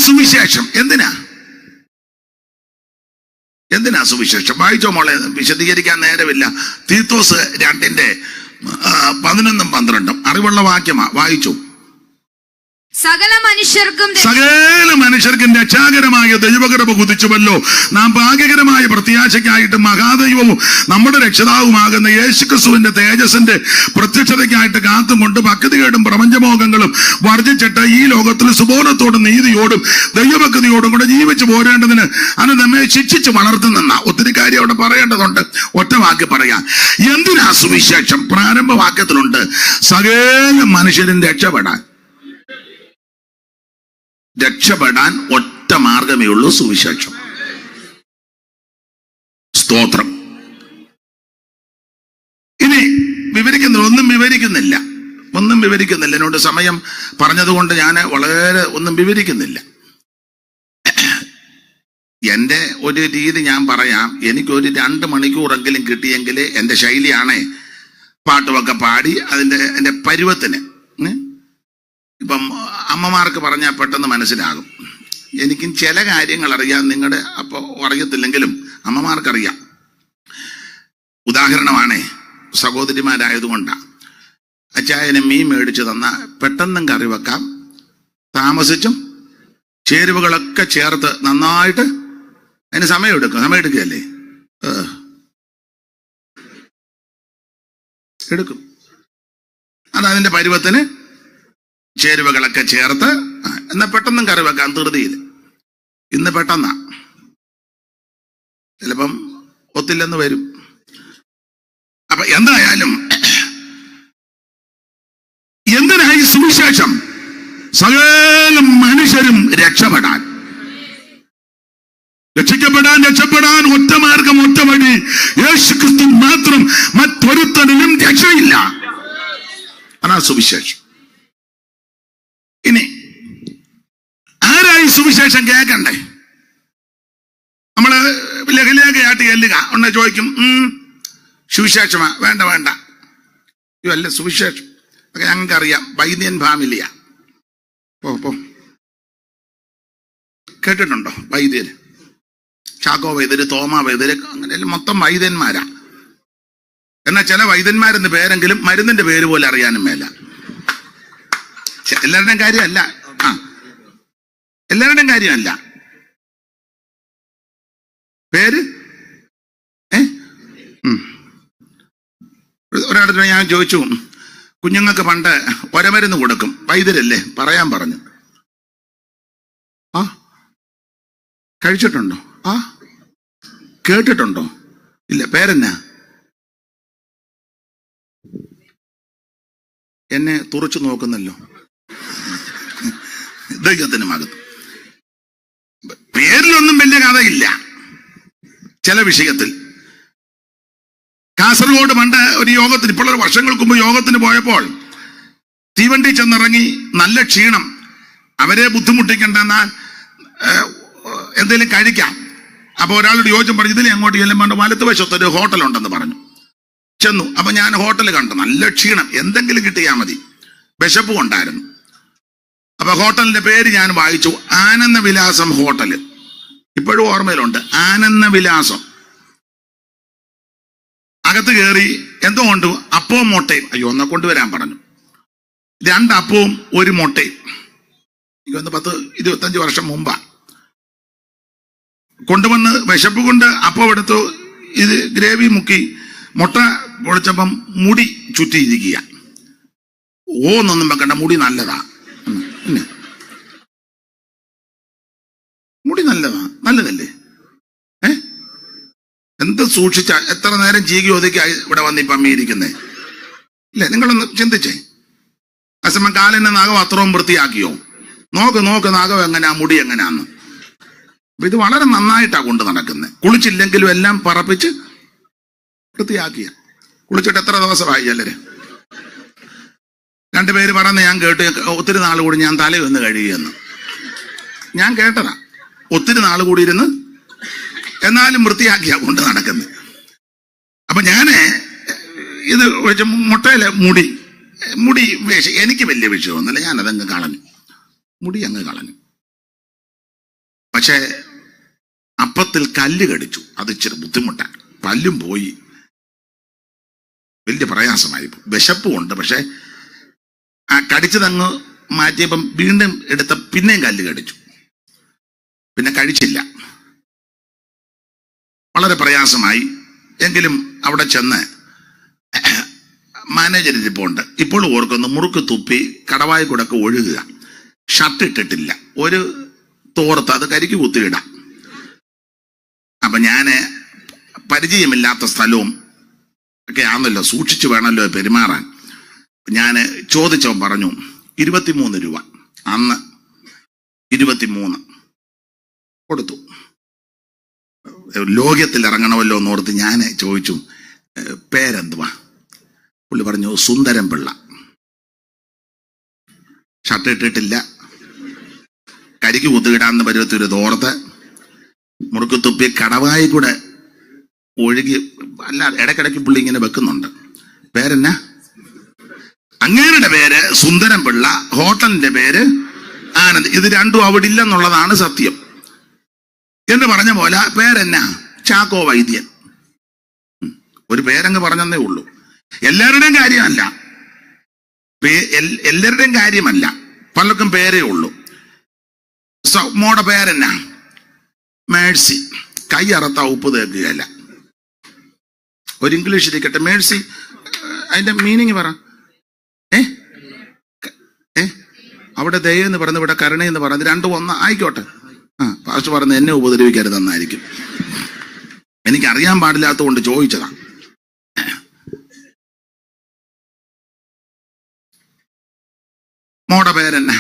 സുവിശേഷം എന്തിനാ സുവിശേഷം? വായിച്ചോ മോളെ, വിശദീകരിക്കാൻ നേരമില്ല. തീത്തോസ് 2:11-12 അറിവുള്ള വാക്യമാ, വായിച്ചു. സകല മനുഷ്യർക്കും രക്ഷാകരമായ ദൈവകൃപ കുതിച്ചുവല്ലോ. നാം ഭാഗ്യകരമായ പ്രത്യാശയ്ക്കായിട്ട് മഹാദൈവവും നമ്മുടെ രക്ഷിതാവുമാകുന്ന യേശുക്രിസ്തുവിന്റെ തേജസ്സിന്റെ പ്രത്യക്ഷതയ്ക്കായിട്ട് കാത്തുകൊണ്ട് ഭക്തികേടും പ്രപഞ്ചമോഹങ്ങളും വർജിച്ചിട്ട് ഈ ലോകത്തിൽ സുബോധത്തോടും നീതിയോടും ദൈവഭക്തിയോടും കൂടെ ജീവിച്ചു പോരേണ്ടതിന് അത് നമ്മെ ശിക്ഷിച്ച് വളർത്തുന്ന ഒത്തിരി കാര്യം അവിടെ പറയേണ്ടതുണ്ട്. ഒറ്റ വാക്ക് പറയാം. എന്തിനാ സുവിശേഷം? പ്രാരംഭ വാക്യത്തിലുണ്ട് സകല മനുഷ്യരും രക്ഷപ്പെടാൻ ഒറ്റ മാർഗമേ ഉള്ളൂ, സുവിശേഷം. സ്തോത്രം. ഇനി ഒന്നും വിവരിക്കുന്നില്ല. എന്നോട് സമയം പറഞ്ഞതുകൊണ്ട് ഞാൻ വളരെ ഒന്നും വിവരിക്കുന്നില്ല. എന്റെ ഒരു രീതി ഞാൻ പറയാം. എനിക്കൊരു 2 മണിക്കൂറെങ്കിലും കിട്ടിയെങ്കിൽ എന്റെ ശൈലിയാണേ പാട്ടുമൊക്കെ പാടി എന്റെ പരുവത്തിന്. ഇപ്പം അമ്മമാർക്ക് പറഞ്ഞാൽ പെട്ടെന്ന് മനസ്സിലാകും. എനിക്കും ചില കാര്യങ്ങൾ അറിയാം, നിങ്ങളുടെ അപ്പോൾ അറിയത്തില്ലെങ്കിലും അമ്മമാർക്കറിയാം. ഉദാഹരണമാണേ, സഹോദരിമാരായതുകൊണ്ടാണ്. അച്ചായനെ മീൻ മേടിച്ചു തന്ന പെട്ടെന്നും കറി വെക്കാം, താമസിച്ചും ചേരുവകളൊക്കെ ചേർത്ത് നന്നായിട്ട്. അതിന് സമയം എടുക്കുകയല്ലേ? എടുക്കും. അതതിന്റെ പരുവത്തിന് ചേരുവകളൊക്കെ ചേർത്ത് എന്നാ പെട്ടെന്നും കറി വെക്കാൻ ധൃതിയിൽ. ഇന്ന് പെട്ടെന്നാ, ചിലപ്പം ഒത്തില്ലെന്ന് വരും. അപ്പൊ എന്തായാലും എന്തിനായി സുവിശേഷം? സകല മനുഷ്യരും രക്ഷപ്പെടാൻ ഒറ്റ മാർഗം, ഒറ്റ വഴി, യേശുക്രിസ്തു മാത്രം. മറ്റൊരുത്തനും രക്ഷയില്ല. അതാ സുവിശേഷം. ഇനി ആരായി സുവിശേഷം കേൾക്കണ്ടേ? നമ്മള് ലഘുലേഖയായിട്ട് ചെല്ലുക, ഉണ്ടെ ചോദിക്കും സുവിശേഷമാ? വേണ്ട, ഇതല്ല സുവിശേഷം. ഒക്കെ ഞങ്ങൾക്കറിയാം, വൈദ്യൻ ഫാമിലിയാ. പോ കേട്ടിട്ടുണ്ടോ? വൈദ്യര്, ചാക്കോ വൈദ്യര്, തോമാ വൈദ്യര്, അങ്ങനെ മൊത്തം വൈദ്യന്മാരാ. എന്നാൽ ചില വൈദ്യന്മാരെന്ന് പേരെങ്കിലും മരുന്നിന്റെ പേര് പോലെ അറിയാനും മേല. എല്ലാവരുടെയും കാര്യമല്ല. എല്ലാവരുടെയും കാര്യമല്ല. പേര് ഒരാടത്ത് ഞാൻ ചോദിച്ചു, കുഞ്ഞുങ്ങൾക്ക് പണ്ട് ഒരമരുന്ന് കൊടുക്കും, വൈദ്യരല്ലേ പറയാൻ പറഞ്ഞു. കഴിച്ചിട്ടുണ്ടോ? കേട്ടിട്ടുണ്ടോ? ഇല്ല. പേരെന്നാ? എന്നെ തുറച്ചു നോക്കുന്നല്ലോ. ദൈവത്തിന് മകത്ത് പേരിലൊന്നും വലിയ കഥയില്ല. ചില വിഷയത്തിൽ കാസർഗോഡ് പണ്ട് ഒരു യോഗത്തിന്, ഇപ്പോൾ ഒരു വർഷങ്ങൾക്ക് മുമ്പ് യോഗത്തിന് പോയപ്പോൾ തീവണ്ടി ചെന്നിറങ്ങി, നല്ല ക്ഷീണം. അവരെ ബുദ്ധിമുട്ടിക്കണ്ടെന്നാൽ എന്തെങ്കിലും കഴിക്കാം. അപ്പൊ ഒരാളോട് യോജന പറഞ്ഞു, ഇതിലെ അങ്ങോട്ട് ചെല്ലുമ്പോൾ വലത്ത് വശത്തൊരു ഹോട്ടലുണ്ടെന്ന് പറഞ്ഞു. ചെന്നു. അപ്പൊ ഞാൻ ഹോട്ടൽ കണ്ടു. നല്ല ക്ഷീണം, എന്തെങ്കിലും കിട്ടിയാൽ മതി. വിശപ്പും ഉണ്ടായിരുന്നു. അപ്പൊ ഹോട്ടലിന്റെ പേര് ഞാൻ വായിച്ചു, ആനന്ദവിലാസം ഹോട്ടല്. ഇപ്പോഴും ഓർമ്മയിലുണ്ട്, ആനന്ദവിലാസം. അകത്ത് കയറി എന്തോ കൊണ്ട് അപ്പവും മുട്ടയും. അയ്യോ, ഒന്ന് കൊണ്ടുവരാൻ പറഞ്ഞു. 2 അപ്പവും 1 മുട്ടയും. എനിക്ക് 10-25 വർഷം മുമ്പാ കൊണ്ടുവന്ന്. വിശപ്പ് കൊണ്ട് അപ്പം എടുത്തു, ഇത് ഗ്രേവി മുക്കി, മുട്ട പൊളിച്ചപ്പം മുടി ചുറ്റിയിരിക്കുക. എന്നൊന്നും വെക്കണ്ട, മുടി നല്ലതാ. മുടി നല്ലതല്ലേ? എന്ത് സൂക്ഷിച്ച എത്ര നേരം ചീകി ഒതുക്കി ഇവിടെ വന്ന് ഇപ്പം അമ്മിയിരിക്കുന്നേ ഇല്ലേ? നിങ്ങളൊന്ന് ചിന്തിച്ചേ. അസമം കാലിന്റെ നഖം അത്രയും വൃത്തിയാക്കിയോ? നോക്ക് നഖം എങ്ങനെയാ, മുടി എങ്ങനെയാന്ന്. അപ്പൊ ഇത് വളരെ നന്നായിട്ടാ കൊണ്ട് നടക്കുന്നത്. കുളിച്ചില്ലെങ്കിലും എല്ലാം പറപ്പിച്ച് വൃത്തിയാക്കിയ. കുളിച്ചിട്ട് എത്ര ദിവസമായി ചിലര്? 2 പേര് പറഞ്ഞ് ഞാൻ കേട്ടു, ഒത്തിരി നാൾ കൂടി ഞാൻ തലയൊന്ന് കഴിയുമെന്ന്. ഞാൻ കേട്ടതാ, ഒത്തിരി നാൾ കൂടി ഇരുന്ന് എന്നാലും വൃത്തിയാക്കിയാ കൊണ്ട് നടക്കുന്നത്. അപ്പൊ ഞാന് ഇത് മുട്ടയിലെ മുടി എനിക്ക് വലിയ വിഷയമൊന്നുമില്ല. ഞാനതങ്ങ് കളഞ്ഞു, മുടി അങ്ങ് കളഞ്ഞു. പക്ഷെ അപ്പത്തിൽ കല്ല് കടിച്ചു. അത് ഇച്ചിരി ബുദ്ധിമുട്ടാണ്. പല്ലും പോയി, വലിയ പ്രയാസമായി. വിശപ്പുമുണ്ട്. പക്ഷെ ആ കടിച്ചതങ്ങ് മാറ്റിയപ്പം വീണ്ടും എടുത്ത പിന്നെയും കല്ല് കടിച്ചു. പിന്നെ കഴിച്ചില്ല. വളരെ പ്രയാസമായി. എങ്കിലും അവിടെ ചെന്ന് മാനേജർ ഇരിപ്പുണ്ട്. ഇപ്പോൾ ഓർക്കുന്നു, മുറുക്ക് തുപ്പി കടവായി കൂടൊക്കെ ഒഴുകുക. ഷർട്ട് ഇട്ടിട്ടില്ല, ഒരു തോർത്ത്, അത് കരിക്ക് കുത്തിയിടാം. അപ്പൊ ഞാന് പരിചയമില്ലാത്ത സ്ഥലവും ഒക്കെ ആണല്ലോ, സൂക്ഷിച്ചു വേണമല്ലോ പെരുമാറാൻ. ഞാന് ചോദിച്ചവൻ പറഞ്ഞു 23 രൂപ. അന്ന് 23 കൊടുത്തു. ലോകത്തിൽ ഇറങ്ങണമല്ലോ എന്നോർത്ത് ഞാൻ ചോദിച്ചു, പേരെന്തുവാ? പുള്ളി പറഞ്ഞു സുന്ദരൻ പിള്ള. ഷർട്ട് ഇട്ടിട്ടില്ല, കരിക്ക് കുത്തുകിടാന്ന് പരുവത്തൊരു തോർത്ത്, മുറുക്ക് തുപ്പി കടവായി കൂടെ ഒഴുകി. അല്ല, ഇടയ്ക്കിടയ്ക്ക് പുള്ളി ഇങ്ങനെ വെക്കുന്നുണ്ട്. പേരെന്നാ? അങ്ങേരുടെ പേര് സുന്ദരൻ പിള്ള, ഹോട്ടലിന്റെ പേര് ആനന്ദ്. ഇത് രണ്ടും അവിടെ ഇല്ലെന്നുള്ളതാണ് സത്യം. എന്ന് പറഞ്ഞ പോലെ പേരെന്നാ? ചാക്കോ വൈദ്യൻ. ഒരു പേരങ്ങ് പറഞ്ഞതേ ഉള്ളൂ. എല്ലാവരുടെയും കാര്യമല്ല, എല്ലാവരുടെയും കാര്യമല്ല, പലർക്കും പേരേ ഉള്ളൂ. മോടെ പേരെന്നാ? മേഴ്സി. കൈ അറത്ത ഉപ്പ് തേക്കുകയല്ല. ഒരു ഇംഗ്ലീഷ് ഇരിക്കട്ടെ, മേഴ്സി. അതിന്റെ മീനിങ് പറ. അവിടെ ദയെന്ന് പറയുന്നത്, ഇവിടെ കരുണയെന്ന് പറയുന്നത്, രണ്ടും ഒന്ന് ആയിക്കോട്ടെ. പാസ്റ്റർ പറയുന്നത് എന്നെ ഉപദ്രവിക്കരുതെന്നായിരിക്കും. എനിക്കറിയാൻ പാടില്ലാത്ത കൊണ്ട് ചോദിച്ചതാ. മോടെ പേരെന്നെ?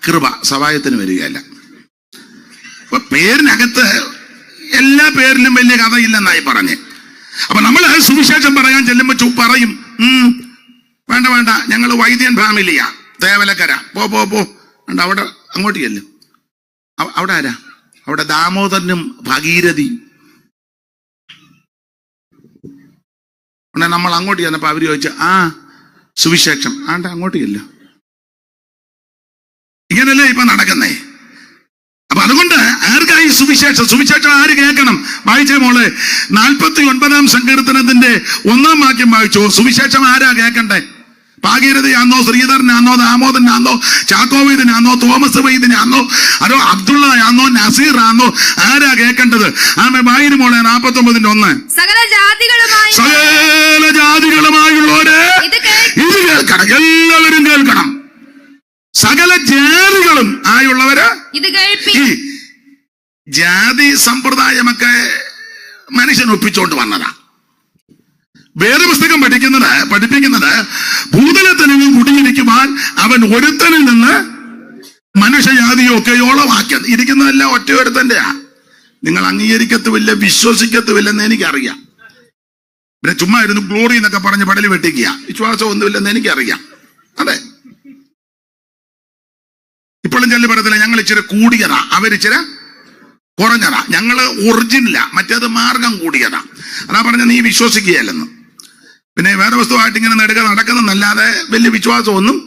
കൃപ. സഹായത്തിന് വരികയല്ല. അപ്പൊ പേരിനകത്ത് എല്ലാ പേരിലും വലിയ കഥയില്ലെന്നായി പറഞ്ഞ്. അപ്പൊ നമ്മൾ സുവിശേഷം പറയാൻ ചെല്ലുമ്പോ പറയും, വേണ്ട വേണ്ട, ഞങ്ങൾ വൈദ്യൻ ഫാമിലിയാ, തേവലക്കര. പോ പോ പോ. അവിടെ അങ്ങോട്ട് ചെല്ലും. അവിടെ ആരാ? അവിടെ ദാമോദരനും ഭഗീരഥി. നമ്മൾ അങ്ങോട്ട് ചെന്നപ്പോ അവര് ചോദിച്ചു, സുവിശേഷം ആണ്ട അങ്ങോട്ട് ചെല്ലും. ഇങ്ങനല്ലേ ഇപ്പൊ നടക്കുന്നേ. അപ്പൊ അതുകൊണ്ട് ആർക്കായി സുവിശേഷം? സുവിശേഷം ആര് കേൾക്കണം? വായിച്ചേ മോളെ, 49-ാം സങ്കീർത്തനത്തിന്റെ 1-ാം വാക്യം വായിച്ചു. സുവിശേഷം ആരാ കേൾക്കണ്ടേ? ഭാഗീരഥയാന്നോ, ശ്രീധരനാന്നോ, ദാമോദരനാന്നോ, ചാക്കോ വൈദ്യനാന്നോ, തോമസ് വൈദ്യനാന്നോ, അതോ അബ്ദുള്ളയാന്നോ, നസീറാന്നോ? ആരാ കേൾക്കേണ്ടത്? വായിരു മോളെ 49-1. സകല ജാതികളുമായുള്ളവരെ ഇത് കേൾക്കണം. എല്ലാവരും കേൾക്കണം. സകല ജാതികളും ആയുള്ളവര് ഇത് കേൾപ്പി. ജാതി സമ്പ്രദായമൊക്കെ മനുഷ്യൻ ഒപ്പിച്ചോണ്ട് വന്നതാ. വേദപുസ്തകം പഠിപ്പിക്കുന്നത് ഭൂതലത്തിൽ നിന്ന് കുടിയിരിക്കുവാൻ അവൻ ഒരുത്തനിൽ നിന്ന് മനുഷ്യജാതിയൊക്കെ യോളമാക്കി ഇരിക്കുന്നതെല്ലാം ഒറ്റ ഒരുത്തന്റെയാ. നിങ്ങൾ അംഗീകരിക്കത്തുമില്ല, വിശ്വസിക്കത്തുമില്ലെന്ന് എനിക്കറിയാം. പിന്നെ ചുമ്മാ ഇരുന്ന് ഗ്ലോറി എന്നൊക്കെ പറഞ്ഞ് പടലി വെട്ടിക്കുക, വിശ്വാസം ഒന്നുമില്ലെന്ന് എനിക്കറിയാം. അതെ, ഇപ്പോഴും ചെല്ലു പറയത്തില്ല, ഞങ്ങൾ ഇച്ചിരി കൂടിയതാ, അവരിച്ചിരി കുറഞ്ഞതാ, ഞങ്ങള് ഒറിജിനലാ, മറ്റേത് മാർഗം കൂടിയതാ. അതാ പറഞ്ഞ നീ വിശ്വസിക്കുകയല്ലെന്ന്. പിന്നെ വേറെ വസ്തുവായിട്ട് ഇങ്ങനെ നെടുക നടക്കുന്നതല്ലാതെ വലിയ വിശ്വാസമൊന്നും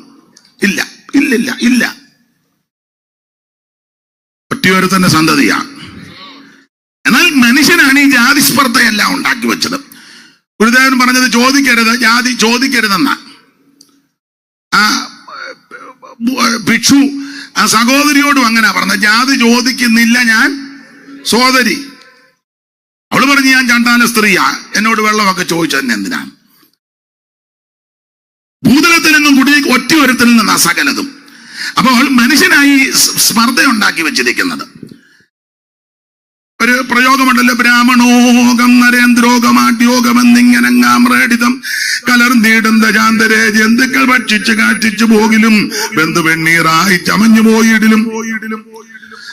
ഇല്ല. ഇല്ലില്ല ഇല്ല. ഒറ്റയൊരുത്തന്റെ സന്തതിയാ. എന്നാൽ മനുഷ്യനാണ് ഈ ജാതിസ്പർദ്ധയെല്ലാം ഉണ്ടാക്കി വെച്ചത്. ഗുരുദേവൻ പറഞ്ഞത് ചോദിക്കരുത്, ജാതി ചോദിക്കരുതെന്ന. ഭിക്ഷു ആ സഹോദരിയോടും അങ്ങനെ പറഞ്ഞ, ജാതി ചോദിക്കുന്നില്ല ഞാൻ സഹോദരി. അവള് പറഞ്ഞു ഞാൻ ചണ്ടാല സ്ത്രീയാ, എന്നോട് വെള്ളമൊക്കെ ചോദിച്ചതിന് എന്തിനാണ്? ഭൂതലത്തിലെങ്ങും കുടി ഒറ്റ ഒരുത്തനിൽ നിന്നാ സകലതും. അപ്പോൾ മനുഷ്യനായി സ്പർദ്ധ ഉണ്ടാക്കി വെച്ചിരിക്കുന്നത്. ഒരു പ്രയോഗമുണ്ടല്ലോ, ബ്രാഹ്മണോകം നരേന്ദ്രോഗമാട്യോഗം എന്നിങ്ങനങ്ങാമ്രേടിതം കലർന്നീടും ദജാന്തരേ ജന്തുക്കൾ ഭക്ഷിച്ച് കാറ്റിച്ചു പോകിലും ബന്ധു വെണ്ണീറായി ചമഞ്ഞു പോയിടിലും.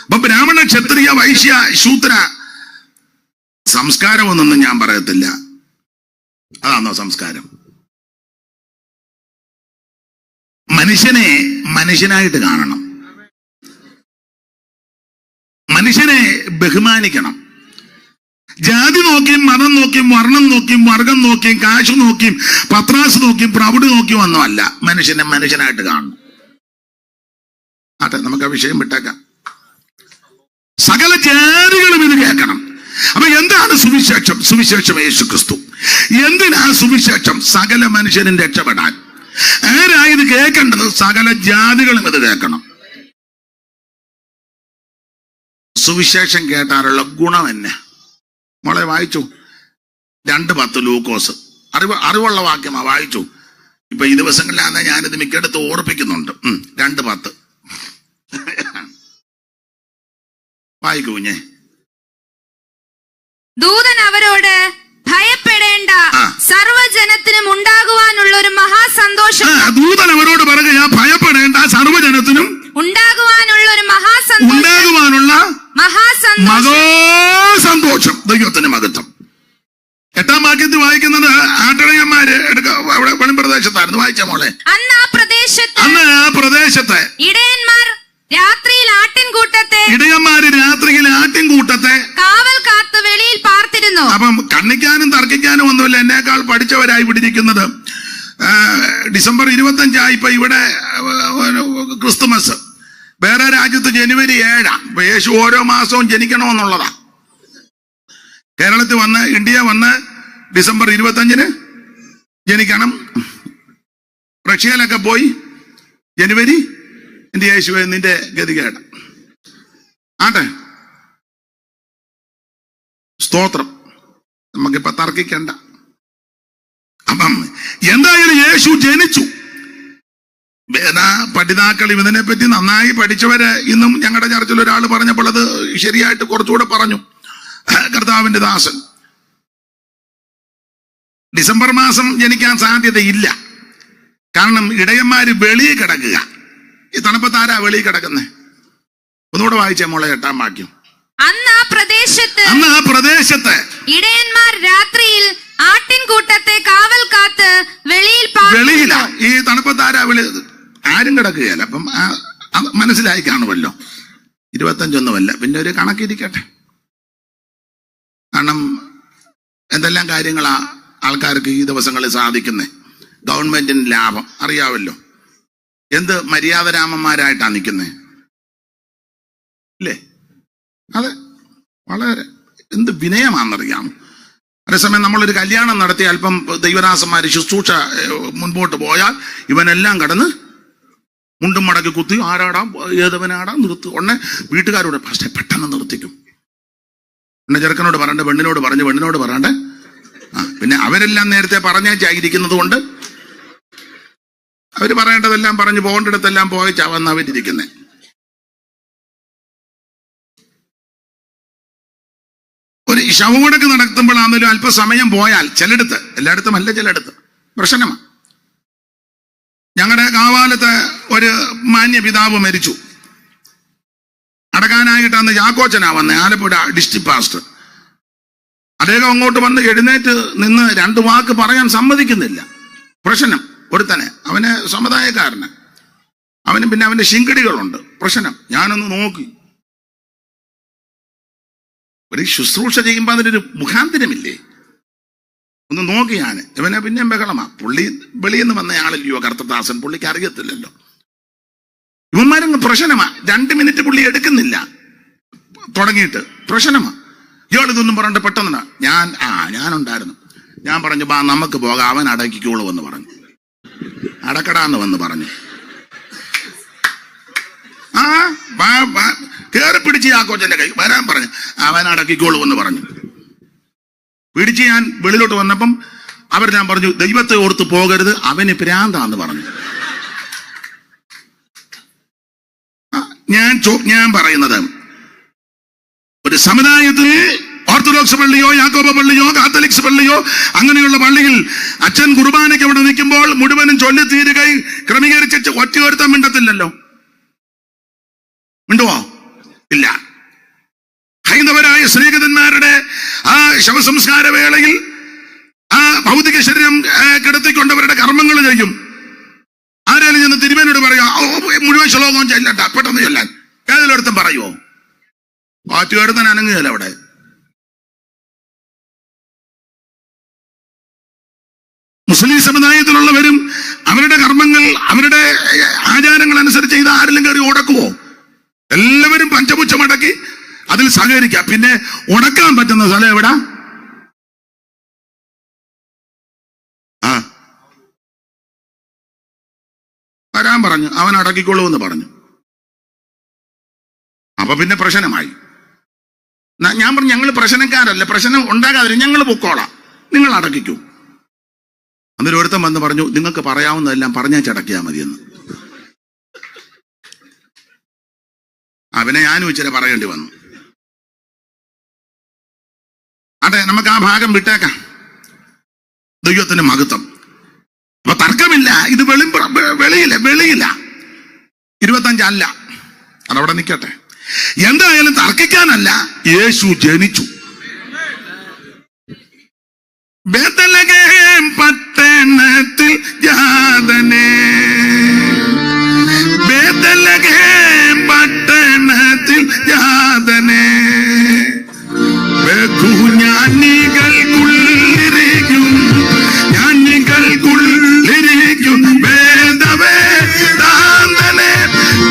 അപ്പൊ ബ്രാഹ്മണ, ക്ഷത്രിയ, വൈശ്യ, ശൂദ്ര സംസ്കാരമൊന്നും ഞാൻ പറയത്തില്ല. അതാണോ സംസ്കാരം? മനുഷ്യനെ മനുഷ്യനായിട്ട് കാണണം, മനുഷ്യനെ ബഹുമാനിക്കണം. ജാതി നോക്കിയും മതം നോക്കിയും വർണ്ണം നോക്കിയും വർഗം നോക്കിയും കാശ് നോക്കിയും പത്രാസ് നോക്കിയും പ്രൗഢി നോക്കിയും ഒന്നും അല്ല, മനുഷ്യനെ മനുഷ്യനായിട്ട് കാണണം. ആട്ടെ, നമുക്ക് ആ വിഷയം വിട്ടേക്കാം. സകല സകല ജാതികളും ഇത് കേൾക്കണം. അപ്പൊ എന്താണ് സുവിശേഷം? സുവിശേഷം യേശു ക്രിസ്തു. എന്തിനാ സുവിശേഷം? സകല മനുഷ്യരും രക്ഷപ്പെടാൻ. ആരാ ഇത് കേൾക്കേണ്ടത്? സകല ജാതികളും ഇത് കേൾക്കണം. സുവിശേഷം കേട്ടാലുള്ള ഗുണം എന്നെ മോളെ വായിച്ചു. 2:10 ലൂക്കോസ്. അറിവുള്ള വാക്യമാ, വായിച്ചു. ഇപ്പൊ ഈ ദിവസങ്ങളിലാണ് ഞാനിത് മിക്കടുത്ത് ഓർപ്പിക്കുന്നുണ്ട്. 2:10 വായിക്കൂ കുഞ്ഞേ. ദൂതൻ അവരോട്, ഭയപ്പെടേണ്ട, സർവ്വജനത്തിനും ഉണ്ടാകുവാനുള്ള ഒരു മഹാസന്തോഷം. ദൂതൻ അവരോട് പറയുക, ഭയപ്പെടേണ്ട, സർവ്വജനത്തിനും ഉണ്ടാകുവാനുള്ള മഹാസന്തോഷം. ദൈവത്തിന് മഹത്വം. 8-ാം വാക്യത്തിൽ വായിക്കുന്നത് ആട്ടിടയന്മാര് അവിടെ വെളിമ്പ്രദേശത്തായിരുന്നു. വായിച്ച മോളെ. അന്ന് ആ പ്രദേശത്ത് ഇടയന്മാർ രാത്രിയിൽ ആട്ടിൻകൂട്ടത്തെ കാവൽ കാത്ത് വെളിയിൽ പാർത്തിരുന്നു. അപ്പം കണ്ണിക്കാനും തർക്കിക്കാനും ഒന്നുമില്ല. എന്നേക്കാൾ പഠിച്ചവരായി പിടിച്ചിരിക്കുന്നത്. ഡിസംബർ 25 ഇപ്പൊ ഇവിടെ ക്രിസ്തുമസ്. വേറെ രാജ്യത്ത് ജനുവരി 7. ഇപ്പൊ യേശു ഓരോ മാസവും ജനിക്കണമെന്നുള്ളതാ. കേരളത്തിൽ വന്ന്, ഇന്ത്യ വന്ന് ഡിസംബർ 25 ജനിക്കണം. റഷ്യയിലൊക്കെ പോയി ജനുവരി. എന്റെ യേശുവെ നിന്റെ ഗതികേട് ആട്ടെ. സ്തോത്രം. നമുക്കിപ്പൊ തർക്കിക്കണ്ട. അപ്പം എന്തായാലും യേശു ജനിച്ചു. പഠിതാക്കൾ ഇതിനെപ്പറ്റി നന്നായി പഠിച്ചവര് ഇന്നും ഞങ്ങളുടെ ചർച്ചിൽ ഒരാൾ പറഞ്ഞപ്പോൾ അത് ശരിയായിട്ട് കുറച്ചുകൂടെ പറഞ്ഞു. കർത്താവിന്റെ ദാസൻ ഡിസംബർ മാസം ജനിക്കാൻ സാധ്യതയില്ല. കാരണം ഇടയന്മാര് വെളിയിൽ കിടക്കുക. ഈ തണുപ്പത്താരാ വെളിയിൽ കിടക്കുന്നേ? ഒന്നുകൂടെ വായിച്ചേ മോളെ. 8-ാം വാക്യം. അന്ന് ആ പ്രദേശത്ത് ഇടയന്മാർ രാത്രിയിൽ ആട്ടിൻകൂട്ടത്തെ കാവൽ കാത്ത് വെളിയില. ഈ തണുപ്പത്താരാ വെളി? ആരും കിടക്കുകയല്ല. അപ്പം മനസ്സിലായി കാണുമല്ലോ. 25 പിന്നെ ഒരു കണക്കിരിക്കട്ടെ. കാരണം എന്തെല്ലാം കാര്യങ്ങളാ ആൾക്കാർക്ക് ഈ ദിവസങ്ങളിൽ സാധിക്കുന്നേ. ഗവൺമെന്റിന് ലാഭം അറിയാമല്ലോ. എന്ത് മര്യാദരാമന്മാരായിട്ടാ നിൽക്കുന്നേ ഇല്ലേ? അതെ, വളരെ എന്ത് വിനയമാണെന്നറിയാം. അതേസമയം നമ്മളൊരു കല്യാണം നടത്തി അല്പം ദൈവദാസന്മാര് ശുശ്രൂഷ മുൻപോട്ട് പോയാൽ ഇവനെല്ലാം കടന്ന് മുണ്ടും മടക്കി കുത്തി ആരാടാം ഏതവനാടാം നിർത്തി. ഉടനെ വീട്ടുകാരോട് പക്ഷേ പെട്ടെന്ന് നിർത്തിക്കും. പിന്നെ ചെറുക്കനോട് പറയണ്ടേ, പെണ്ണിനോട് പറയണ്ടേ. പിന്നെ അവരെല്ലാം നേരത്തെ പറഞ്ഞേച്ചായിരിക്കുന്നത് കൊണ്ട് അവര് പറയേണ്ടതെല്ലാം പറഞ്ഞു പോകേണ്ടിടത്തെല്ലാം പോയിച്ചാ വന്ന് അവരിയ്ക്കുന്നേ. ഒരു ശവമടക്ക് നടത്തുമ്പോഴാണെങ്കിലും അല്പസമയം പോയാൽ ചിലയിടത്ത്, എല്ലായിടത്തും അല്ല, ചിലയിടത്ത് പ്രശ്നമാണ്. ഞങ്ങളുടെ കാവാലത്ത് ഒരു മാന്യ പിതാവ് മരിച്ചു. അടക്കാനായിട്ട് അന്ന് ചാക്കോച്ചനാ വന്നേ, ആലപ്പുഴ ഡിസ്ട്രിക്ട് പാസ്റ്റർ. അദ്ദേഹം അങ്ങോട്ട് വന്ന് എഴുന്നേറ്റ് നിന്ന് 2 വാക്ക് പറയാൻ സമ്മതിക്കുന്നില്ല. പ്രശ്നം ഒരുത്തനെ, അവന് സമുദായക്കാരന്, അവന് പിന്നെ അവന്റെ ശിങ്കടികളുണ്ട്. പ്രശ്നം. ഞാനൊന്ന് നോക്കി. ഒരു ശുശ്രൂഷ ചെയ്യുമ്പോൾ അതിനൊരു മുഖാന്തരമില്ലേ? ഒന്ന് നോക്കി ഞാൻ. ഇവനെ പിന്നെയും ബഹളമാ. പുള്ളി വെളിയെന്ന് വന്ന ആളല്ലയോ കർത്തദാസൻ, പുള്ളിക്ക് അറിയത്തില്ലല്ലോ. ഇവന്മാരങ്ങ് പ്രശ്നമാ. 2 മിനിറ്റ് പുള്ളി എടുക്കുന്നില്ല തുടങ്ങിയിട്ട്. പ്രശ്നമാ. ഇയാളിതൊന്നും പറഞ്ഞിട്ട് പെട്ടെന്ന് ഞാനുണ്ടായിരുന്നു. ഞാൻ പറഞ്ഞു, ബാ നമുക്ക് പോകാം, അവൻ അടക്കിക്കോളൂ എന്ന് പറഞ്ഞു. അടക്കടാന്ന് വന്ന് പറഞ്ഞു. കേറി പിടിച്ച് ചാക്കോച്ചന്റെ കൈ വരാൻ പറഞ്ഞു. അവൻ അടക്കിക്കോളൂ എന്ന് പറഞ്ഞു. പിടിച്ച് ഞാൻ വെളിയിലോട്ട് വന്നപ്പം ഞാൻ പറഞ്ഞു, ദൈവത്തെ ഓർത്ത് പോകരുത്, അവന് ഭ്രാന്താന്ന് പറഞ്ഞു. ഞാൻ പറയുന്നത്, ഒരു സമുദായത്തിൽ ഓർത്തഡോക്സ് പള്ളിയോ യാക്കോബ പള്ളിയോ കാത്തലിക്സ് പള്ളിയോ അങ്ങനെയുള്ള പള്ളിയിൽ അച്ഛൻ കുർബാനയ്ക്ക് അവിടെ നിൽക്കുമ്പോൾ മുഴുവനും ചൊല്ലിത്തീരുകയും ക്രമീകരിച്ച് ഒറ്റയൊരുത്തം മിണ്ടത്തില്ലല്ലോ. മിണ്ടുവോ? ഇല്ല. ഹൈന്ദവരായ സ്നേഹിതന്മാരുടെ ആ ശവസംസ്കാര വേളയിൽ ആ ഭൗതിക ശരീരം കിടത്തിക്കൊണ്ടവരുടെ കർമ്മങ്ങൾ ചെയ്യും. ആരാലും ചെന്ന് തിരുമേനോട് പറയാ, മുഴുവൻ ശ്ലോകവും ചെല്ലണ്ട, പെട്ടെന്ന് ചെല്ലാൻ. ഏതിലൊരുത്തം പറയുമോ? ഒറ്റയൊരുത്തൻ അനങ്ങുകയല്ല അവിടെ. മുസ്ലിം സമുദായത്തിലുള്ളവരും അവരുടെ കർമ്മങ്ങൾ, അവരുടെ ആചാരങ്ങൾ അനുസരിച്ച് ഇത് ആരെങ്കിലും കയറി ഓടക്കുവോ? എല്ലാവരും പഞ്ചപുച്ഛമടക്കി അതിൽ സഹകരിക്കാം. പിന്നെ ഉണക്കാൻ പറ്റുന്ന സ്ഥലം എവിടാ? വരാൻ പറഞ്ഞു, അവൻ അടക്കിക്കൊള്ളൂ എന്ന് പറഞ്ഞു. അപ്പൊ പിന്നെ പ്രശ്നമായി. ഞാൻ പറഞ്ഞു, ഞങ്ങൾ പ്രശ്നക്കാരല്ല, പ്രശ്നം ഉണ്ടാകാതെ ഞങ്ങൾ പൊക്കോളാം, നിങ്ങൾ അടക്കിക്കൂ. അന്നൊരു ഒരുത്തം വന്ന് പറഞ്ഞു, നിങ്ങൾക്ക് പറയാവുന്നതെല്ലാം പറഞ്ഞാൽ ചടക്കിയാൽ മതിയെന്ന്. അവനെ ഞാനും ഇച്ചിരി പറയേണ്ടി വന്നു. അതെ, നമുക്ക് ആ ഭാഗം വിട്ടേക്കാം. ദൈവത്തിന് മഹത്വം. അപ്പൊ തർക്കമില്ല, ഇത് വെളിയില്ല 25 അല്ല, അതവിടെ നിൽക്കട്ടെ. എന്തായാലും തർക്കിക്കാനല്ല, യേശു ജനിച്ചു. ബേത്ലഹേം പട്ടണത്തിൽ ജാതനേ, ബേത്ലഹേം പട്ടണത്തിൽ ജാതനേ, ജ്ഞാനികൾക്കുള്ളിരിക്കും, ജ്ഞാനികൾക്കുള്ളിരിക്കും വേദവേദാന്തനെ,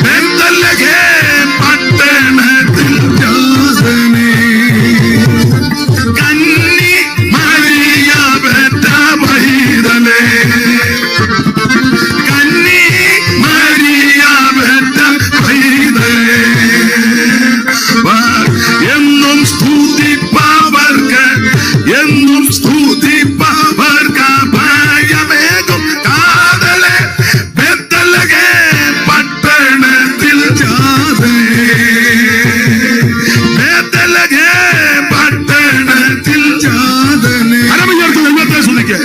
ബേത്ലഹേം പട്ടണത്തിൽ ജാതനേ, കന്നി മറിയ പെറ്റ പൈതലേ, കന്നി മറിയ പെറ്റ പൈതലേ, എന്നും സ്തുതിപ്പവർക്ക്, എന്നും സ്തുതിപ്പവർക്ക് ഭയമേകും കാതലേ, ബേത്ലഹേം പട്ടണത്തിൽ ജാതനേ, ബേത്ലഹേം പട്ടണത്തിൽ ജാതനേ. ദൈവത്തെ സ്തുതിക്ക്.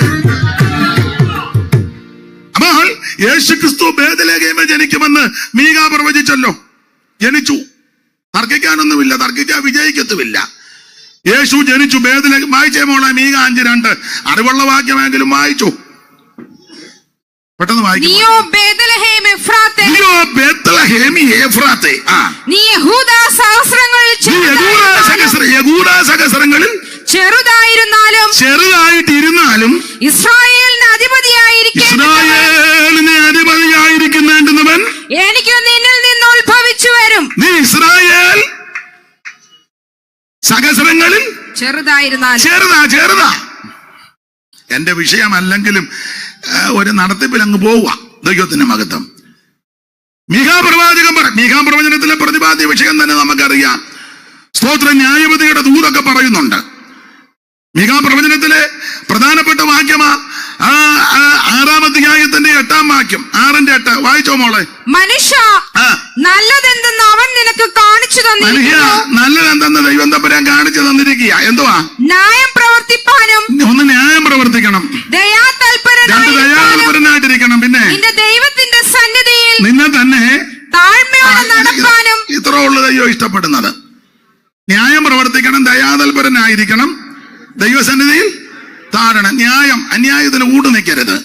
അപ്പോൾ യേശുക്രിസ്തു ബേത്ലഹേമിൽ ജനിക്കുമെന്ന് മീക പ്രവചിച്ചല്ലോ, ജനിച്ചു. തർക്കിക്കാനൊന്നുമില്ല, തർക്കിക്കാൻ വിജയിക്കത്തുമില്ല. യേശു ജനിച്ചു. ബേത്ലഹേം വായിച്ചേ മോളെ, മീക 5:2. അറിവുള്ള വാക്യമെങ്കിലും വായിച്ചു, പെട്ടെന്ന് വായിക്കും. നീയോ ബേത്ലഹേം എഫ്രാത്തേ, നീയോ ബേത്ലഹേം എഫ്രാത്തേ, നീ യഹൂദാ സഹസ്രങ്ങളിൽ ചെറുതായിരുന്നാലും ഇസ്രായേലിന് അധിപതിയായിരിക്കുന്നവൻ എനിക്ക് നിന്നിൽ നിന്ന് ഉത്ഭവിച്ചു വരും. നീ ഇസ്രായേൽ സഹസ്രങ്ങളിൽ ചെറുതാ. എന്റെ വിഷയമല്ലെങ്കിലും ഒരു നടത്തിപ്പിൽ അങ്ങ് പോവുക. ദൈവത്തിന്റെ മഹത്വം. മീഖാപ്രവചനത്തിലെ പ്രതിപാദ്യ വിഷയം തന്നെ നമുക്കറിയാം. സ്തോത്ര ന്യായപതിയുടെ ദൂതൊക്കെ പറയുന്നുണ്ട്. മീഖാപ്രവചനത്തിലെ പ്രധാനപ്പെട്ട വാക്യമാ 6-ാം അധ്യായത്തിന്റെ 8-ാം വാക്യം, 6:8. വായിച്ചോ മോളെ. മനുഷ്യ, നല്ലതെന്തെന്ന് അവൻ നിനക്ക് കാണിച്ചു തന്നിരിക്കുന്നു. നല്ലതെന്തെന്ന് ദൈവം തമ്പുരാൻ കാണിച്ചു തന്നിരിക്കുക. എന്തുവാ? ന്യായം പ്രവർത്തിപ്പാനും. ഒന്ന് ന്യായം പ്രവർത്തിക്കണം, ദയാതൽപരനായിട്ടിരിക്കണം, പിന്നെ നിന്റെ ദൈവത്തിന്റെ സന്നിധിയിൽ നിന്നെ തന്നെ താഴ്മയോടെ നടപ്പാനും. ഇത്രേ ഉള്ളു ദൈവം ഇഷ്ടപ്പെടുന്നത്. ന്യായം പ്രവർത്തിക്കണം, ദയാതൽപരനായിരിക്കണം, ദൈവസന്നിധിയിൽ താഴണം. ന്യായം, അന്യായത്തിന് ഊട് നിൽക്കരുത്.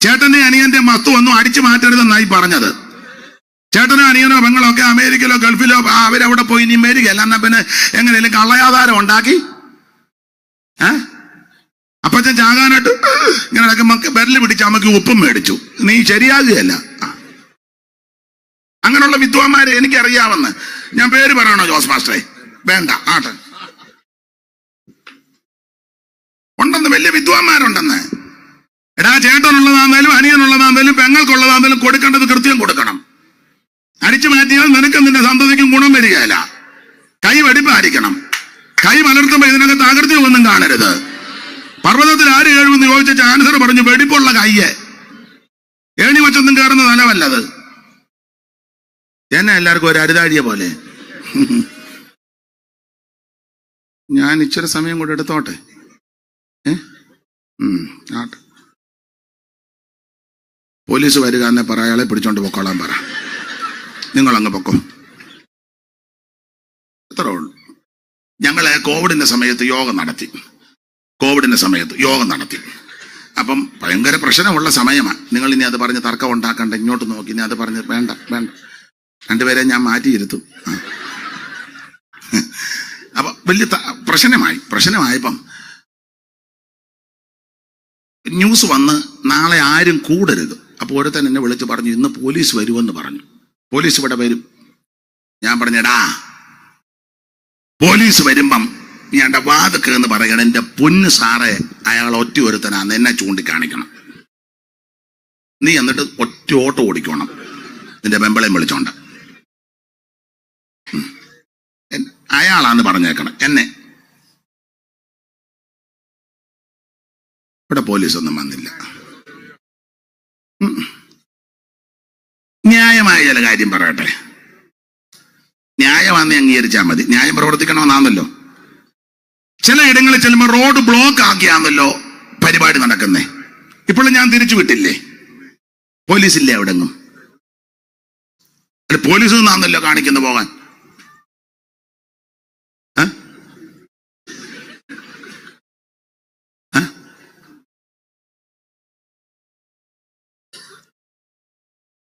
ചേട്ടന്റെ അനിയന്റെ വസ്തു ഒന്നും അടിച്ചു മാറ്റരുതെന്നായി പറഞ്ഞത്. ചേട്ടനോ അനിയനോ പെങ്ങളോ ഒക്കെ അമേരിക്കയിലോ ഗൾഫിലോ അവരവിടെ പോയി ഇനി മേരികയല്ല, എന്നാ പിന്നെ എങ്ങനെയും കള്ളയാധാരം ഉണ്ടാക്കി അപ്പച്ചൻ ചാകാനായിട്ട് ഇങ്ങനെ വിരല് പിടിച്ച് അമ്മക്ക് ഉപ്പും മേടിച്ചു. നീ ശരിയാകുകയല്ല. അങ്ങനെയുള്ള വിദ്വാന്മാരെ എനിക്കറിയാമെന്ന്. ഞാൻ പേര് പറയണോ ജോസ് മാസ്റ്ററെ? വേണ്ട, ആട്ടെ. ഉണ്ടെന്ന്, വലിയ വിദ്വാന്മാരുണ്ടെന്ന്. എടാ, ചേട്ടനുള്ളതാന്നേലും അനിയനുള്ളതാന്നേലും പെങ്ങൾക്കുള്ളതാന്നേലും കൊടുക്കേണ്ടത് കൃത്യം കൊടുക്കണം. അടിച്ചു മാറ്റിയാൽ നിനക്ക് നിന്റെ സന്തതിക്കും ഗുണം വരികയില്ല. കൈ വെടിപ്പായിരിക്കണം. കൈ മലർത്തുമ്പോ ഇതിനകത്ത് ആകൃതിയൊന്നും കാണരുത്. പർവ്വതത്തിൽ ആര് കഴിവെന്ന് ചോദിച്ച ആൻസർ പറഞ്ഞു, വെടിപ്പുള്ള കയ്യെ. ഏണി വച്ചൊന്നും കയറുന്ന തലമല്ലത്. എന്നെ എല്ലാവർക്കും ഒരു അരുതാഴിയ പോലെ. ഞാൻ ഇച്ചിരി സമയം കൂടെ എടുത്തോട്ടെ. ആട്ടെ. പോലീസ് വരിക എന്നെ പറ, അയാളെ പിടിച്ചോണ്ട് പൊക്കോളാൻ പറ. നിങ്ങളങ്ങ് പൊക്കോ. അത്രേ ഉള്ളൂ. ഞങ്ങള് കോവിഡിന്റെ സമയത്ത് യോഗം നടത്തി. അപ്പം ഭയങ്കര പ്രശ്നമുള്ള സമയമാണ്. നിങ്ങൾ ഇനി അത് പറഞ്ഞ് തർക്കം ഉണ്ടാക്കണ്ട, ഇങ്ങോട്ട് നോക്കി. ഇനി അത് പറഞ്ഞ് വേണ്ട. രണ്ടുപേരെ ഞാൻ മാറ്റിയിരുത്തും. അപ്പൊ വലിയ പ്രശ്നമായപ്പം ന്യൂസ് വന്ന് നാളെ ആരും കൂടരുത്. അപ്പോൾ ഒരുത്തൻ എന്നെ വിളിച്ച് പറഞ്ഞു, ഇന്ന് പോലീസ് വരുമെന്ന് പറഞ്ഞു. പോലീസ് ഇവിടെ വരും. ഞാൻ പറഞ്ഞെടാ, പോലീസ് വരുമ്പം ഞാൻ വാതൊക്കെ എന്ന് പറയണം, എന്റെ പൊന്ന് സാറേ അയാൾ ഒറ്റ ഒരുത്തനാന്ന് എന്നെ ചൂണ്ടിക്കാണിക്കണം. നീ എന്നിട്ട് ഒറ്റ ഓട്ടം ഓടിക്കണം നിന്റെ മെമ്പളെയും വിളിച്ചോണ്ട്. അയാളാന്ന് പറഞ്ഞേക്കണം എന്നെ. ഇവിടെ പോലീസൊന്നും വന്നില്ല. ന്യായമായ ചില കാര്യം പറയട്ടെ. ന്യായമാണെന്ന് അംഗീകരിച്ചാൽ മതി. ന്യായം പ്രവർത്തിക്കണമെന്നാണല്ലോ. ചില ഇടങ്ങളിൽ ചെല്ലുമ്പോൾ റോഡ് ബ്ലോക്ക് ആക്കിയാണല്ലോ പരിപാടി നടക്കുന്നേ. ഇപ്പോഴും ഞാൻ തിരിച്ചു വിട്ടില്ലേ, പോലീസില്ലേ എവിടെങ്ങും? പോലീസ് നിന്നാണല്ലോ കാണിക്കുന്നു പോകാൻ.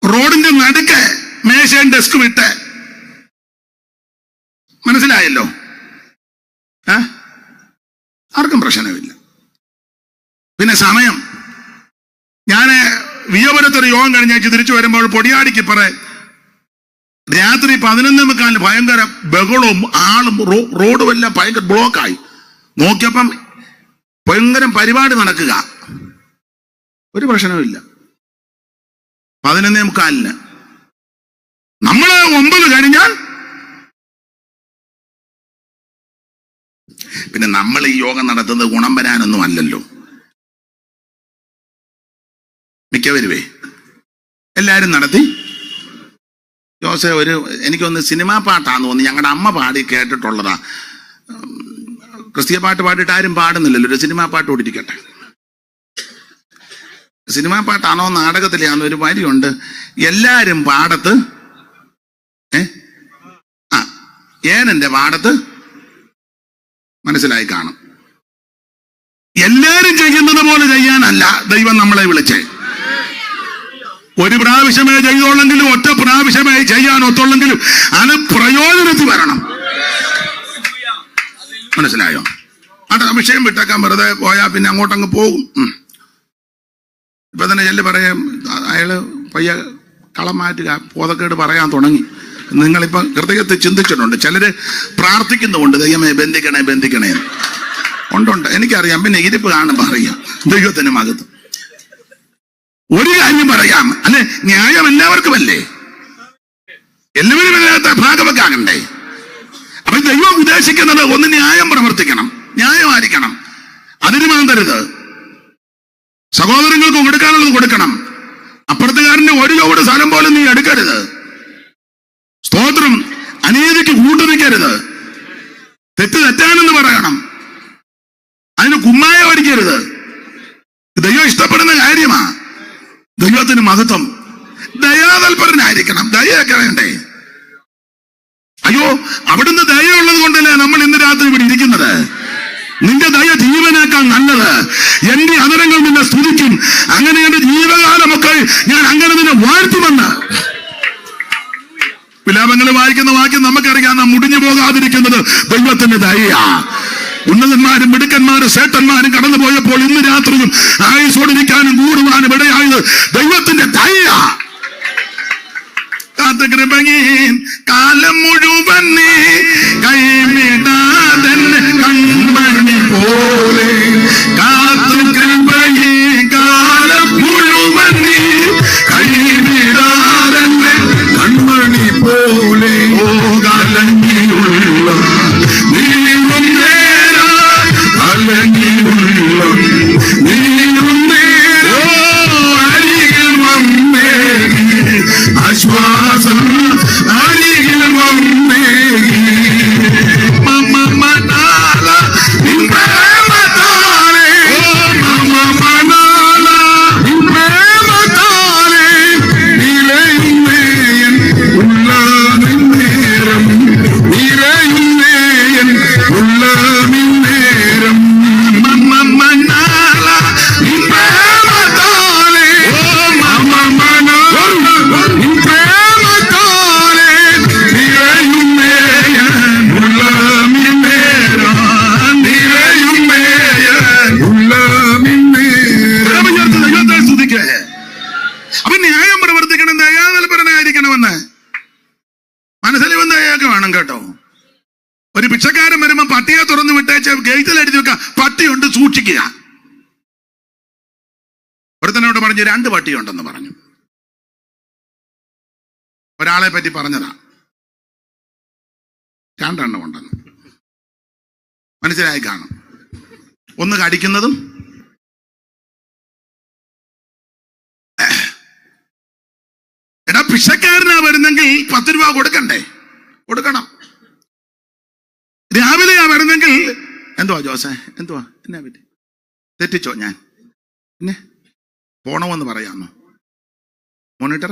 റോഡിന്റെ നടുക്ക് മേശയും ഡെസ്കും ഇട്ട്, മനസ്സിലായല്ലോ? ആർക്കും പ്രശ്നമില്ല. പിന്നെ സമയം, ഞാന് വിയപുരത്തൊരു യോഗം കഴിഞ്ഞാഴ്ച തിരിച്ചു വരുമ്പോൾ പൊടിയാടിക്ക് രാത്രി 11:15 ഭയങ്കര ബഹളവും ആളും റോഡും എല്ലാം ഭയങ്കര ബ്ലോക്കായി. നോക്കിയപ്പം ഭയങ്കര പരിപാടി നടക്കുക. ഒരു പ്രശ്നവുമില്ല. 11:15 നമ്മള് 9 കഴിഞ്ഞാൽ പിന്നെ നമ്മൾ ഈ യോഗം നടത്തുന്നത് ഗുണം വരാനൊന്നും അല്ലല്ലോ. മിക്കവരുവേ എല്ലാരും നടത്തി. ജോസെ എനിക്കൊന്ന് സിനിമാ പാട്ടാന്ന് തോന്നി, ഞങ്ങളുടെ അമ്മ പാടി കേട്ടിട്ടുള്ളതാ. ക്രിസ്തീയ പാട്ട് പാടിയിട്ട് ആരും പാടുന്നില്ലല്ലോ, ഒരു സിനിമാ പാട്ട് ഓടിരിക്കട്ടെ. സിനിമാ പാട്ടാണോ നാടകത്തിലാണോ ഒരു വരിയുണ്ട്, എല്ലാരും പാടത്ത് ഏനന്റെ പാടത്ത്. മനസ്സിലായി കാണും. എല്ലാരും ചെയ്യുന്നത് പോലെ ചെയ്യാനല്ല ദൈവം നമ്മളെ വിളിച്ചേ. ഒരു പ്രാവശ്യമേ ചെയ്തോളെങ്കിലും, ഒറ്റ പ്രാവശ്യമേ ചെയ്യാൻ ഒത്തുള്ളെങ്കിലും അത് പ്രയോജനത്തിൽ വരണം. മനസ്സിലായോ? അത് വിഷയം വിട്ടേക്കാൻ വെറുതെ പോയാ പിന്നെ അങ്ങോട്ടങ്ങ് പോകും. ഇപ്പൊ തന്നെ ചെല്ല് പറയാം, അയാള് പയ്യ കളം മാറ്റുക, ബോധക്കേട് പറയാൻ തുടങ്ങി. നിങ്ങളിപ്പോ ഹൃദയത്തിൽ ചിന്തിച്ചിട്ടുണ്ട്. ചിലര് പ്രാർത്ഥിക്കുന്നുണ്ട്, ദൈവമേ ബന്ധിക്കണേ ബന്ധിക്കണേ. ഉണ്ടുണ്ട്, എനിക്കറിയാം. പിന്നെ ഇരിപ്പ് കാണുമ്പോ അറിയാം ദൈവത്തിന് മഹത്വം. ഒരു കാര്യം പറയാം, അല്ലെ? ന്യായം എല്ലാവർക്കും അല്ലേ? എല്ലാവരും എല്ലാത്ത ഭാഗവക്കാകണ്ടേ? അപ്പൊ ദൈവം ഉദ്ദേശിക്കുന്നത് ഒന്ന് ന്യായം പ്രവർത്തിക്കണം, ന്യായമായിരിക്കണം. അതിന് മാന്തരുത്. സഹോദരങ്ങൾക്ക് കൊടുക്കാനുള്ളത് കൊടുക്കണം. അപ്പുറത്തുകാരന്റെ ഒരു ചുവട് സ്ഥലം പോലും നീ എടുക്കരുത്. സ്തോത്രം. അനീതിക്ക് കൂട്ടുനിൽക്കരുത്. തെറ്റ് തെറ്റാണെന്ന് പറയണം. അതിന് കുമ്മായ അടിക്കരുത്. ദൈവം ഇഷ്ടപ്പെടുന്ന കാര്യമാ. ദൈവത്തിന് മഹത്വം. ദയാതൽപരനായിരിക്കണം. ദയൊക്കെ വേണ്ടേ? അയ്യോ, അവിടുന്ന് ദയുള്ളത് കൊണ്ടല്ലേ നമ്മൾ ഇന്ന് രാത്രി ഇവിടെ ഇരിക്കുന്നത്. നിന്റെ ദയ ജീവനേക്കാൾ നല്ലത്. എന്റെ അധരങ്ങൾ നിന്നെ സ്തുതിക്കും. അങ്ങനെ എന്റെ ജീവകാലമൊക്കെ ഞാൻ അങ്ങനെ നിന്നെ വാഴ്ത്തുമെന്ന്. വിലാപങ്ങൾ വായിക്കുന്ന വാക്യം നമുക്കറിയാം. നാം മുടിഞ്ഞു പോകാതിരിക്കുന്നത് ദൈവത്തിന്റെ ദയയാ. ഉന്നതന്മാരും മിടുക്കന്മാരും സേട്ടന്മാരും കടന്നു പോയപ്പോൾ ഇന്ന് രാത്രിയും ആയുസോടിരിക്കാനും കൂടുവാനും ഇടയായത് ദൈവത്തിന്റെ ദയയാ. കാത്തുകൃപയും കാലം മുഴുവൻ നീ കൈവിടാതെ കൺമണി പോലെ. കാത്തുകൃപയെ കാലം മുഴുവൻ നീ കൈവിടാതെ കൺമണി പോലെ. ഓ കലങ്ങിയുള്ള നീളും നേരാ, കലങ്ങിയുള്ള നീളും നേരോ അരികിൽ വന്നേ. ആശ്വാസം അരികിൽ വന്നേ. മമ മനാല പ്രേമത്താലേ, മമ മനാല പ്രേമത്താലേ നിലയുന്നേയൻ ഉള്ള നിന്നേരം, നിലയുന്നേയൻ ഉള്ള നിന്നേരം. മമ മനാല പ്രേമത്താലേ, മമ മനാല പ്രേമത്താലേ നിലയുന്നേയൻ ഉള്ള നിന്നേരം, നിലയുന്നേയൻ ഉള്ള നിന്നേരം. ദൈവത്തെ സ്തുതിക്കേ. അപ്പൊ ന്യായം പ്രവർത്തിക്കണം, ദയാതൽപരനായിരിക്കണമെന്ന് മനസ്സിൽ ദയൊക്കെ വേണം കേട്ടോ. ഒരു ഭിക്ഷക്കാരൻ വരുമ്പോ പട്ടിയെ തുറന്നു വിട്ടേച്ച് ഗേറ്റിൽ എഴുതി വെക്കുക, പട്ടിയുണ്ട് സൂക്ഷിക്കുക. ഒരുത്തനോട് പറഞ്ഞു 2 പട്ടിയുണ്ടെന്ന് പറഞ്ഞു. ഒരാളെ പറ്റി പറഞ്ഞതാ, 2 എണ്ണം ഉണ്ടെന്ന്. മനസ്സിലായി കാണും. ഒന്ന് കടിക്കുന്നതും എടാ ഭിക്ഷക്കാരനാ വരുന്നെങ്കിൽ 10 രൂപ കൊടുക്കണ്ടേ? കൊടുക്കണം. രാവിലെയാ വരുന്നെങ്കിൽ എന്തുവാ ജോസേ, എന്തുവാ എന്നെ പറ്റി തെറ്റിച്ചോ ഞാൻ? പിന്നെ പോണമെന്ന് പറയാമോ മോണിറ്റർ?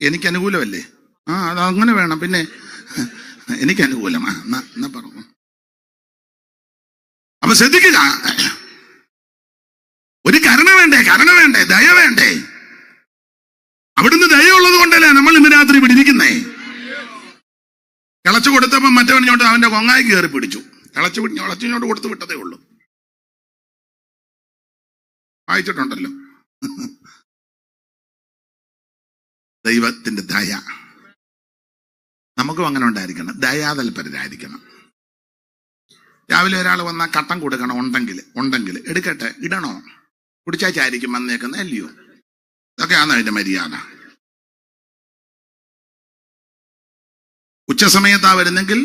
എനിക്ക് അനുകൂലമല്ലേ? അതങ്ങനെ വേണം. പിന്നെ എനിക്ക് അനുകൂലമാ, എന്നാ പറഞ്ഞു. അപ്പൊ ശ്രദ്ധിക്കുക, ഒരു കരുണ വേണ്ടേ, ദയ വേണ്ടേ? അവിടുന്ന് ദയുള്ളത് കൊണ്ടല്ലേ നമ്മൾ ഇന്ന് രാത്രി ഇവിടെ ഇരിക്കുന്നേ. കിളച്ചു കൊടുത്തപ്പോ മറ്റവനിങ്ങോട്ട് അവന്റെ കൊങ്ങായി കയറി പിടിച്ചു. കിളച്ചിങ്ങോട്ട് കൊടുത്തു വിട്ടതേ ഉള്ളൂ. വായിച്ചിട്ടുണ്ടല്ലോ. ദൈവത്തിന്റെ ദയ നമുക്കും അങ്ങനെ ഉണ്ടായിരിക്കണം. ദയാതൽപരരായിരിക്കണം. രാവിലെ ഒരാൾ വന്നാൽ കട്ടൻ കൊടുക്കണം. ഉണ്ടെങ്കിൽ എടുക്കട്ടെ, ഇടണോ? കുടിച്ചാച്ചായിരിക്കും വന്നേക്കുന്നത്, അല്ലയോ? ഇതൊക്കെയാണ് അതിന്റെ മര്യാദ. ഉച്ചസമയത്താ വരുന്നെങ്കിൽ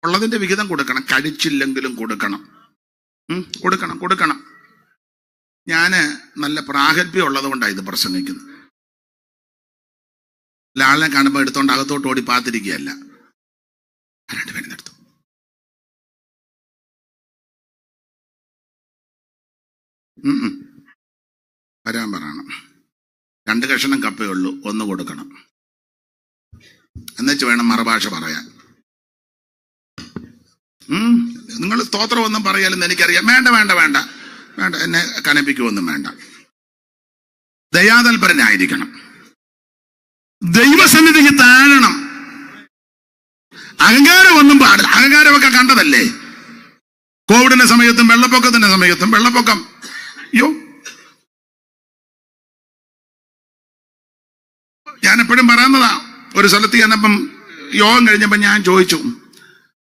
ഉള്ളതിന്റെ വിഹിതം കൊടുക്കണം. കഴിച്ചില്ലെങ്കിലും കൊടുക്കണം. കൊടുക്കണം. ഞാന് നല്ല പ്രാഗൽഭ്യം ഉള്ളത് കൊണ്ടാണ് ഇത് പ്രസംഗിക്കുന്നത്. ആളിനെ കാണുമ്പോൾ എടുത്തോണ്ട് അകത്തോട്ട് ഓടി പാത്തിരിക്കുകയല്ല. 2 പേരെടുത്തു. വരാൻ പറയണം. 2 കഷണം കപ്പേ ഉള്ളൂ, 1 കൊടുക്കണം. എന്നുവെച്ച് വേണം മറുഭാഷ പറയാൻ. നിങ്ങൾ സ്തോത്രമൊന്നും പറയാലെന്ന് എനിക്കറിയാം. വേണ്ട, എന്നെ കനപ്പിക്കുമൊന്നും വേണ്ട. ദയാതൽപരനായിരിക്കണം. ദൈവസന്നിധിക്ക് താഴണം. അഹങ്കാരമൊന്നും പാടില്ല. അഹങ്കാരമൊക്കെ കണ്ടതല്ലേ കോവിഡിന്റെ സമയത്തും വെള്ളപ്പൊക്കത്തിന്റെ സമയത്തും. വെള്ളപ്പൊക്കം ഞാൻ എപ്പോഴും പറയുന്നതാ. ഒരു സ്ഥലത്ത് ചെന്നപ്പം യോഗം കഴിഞ്ഞപ്പം ഞാൻ ചോദിച്ചു,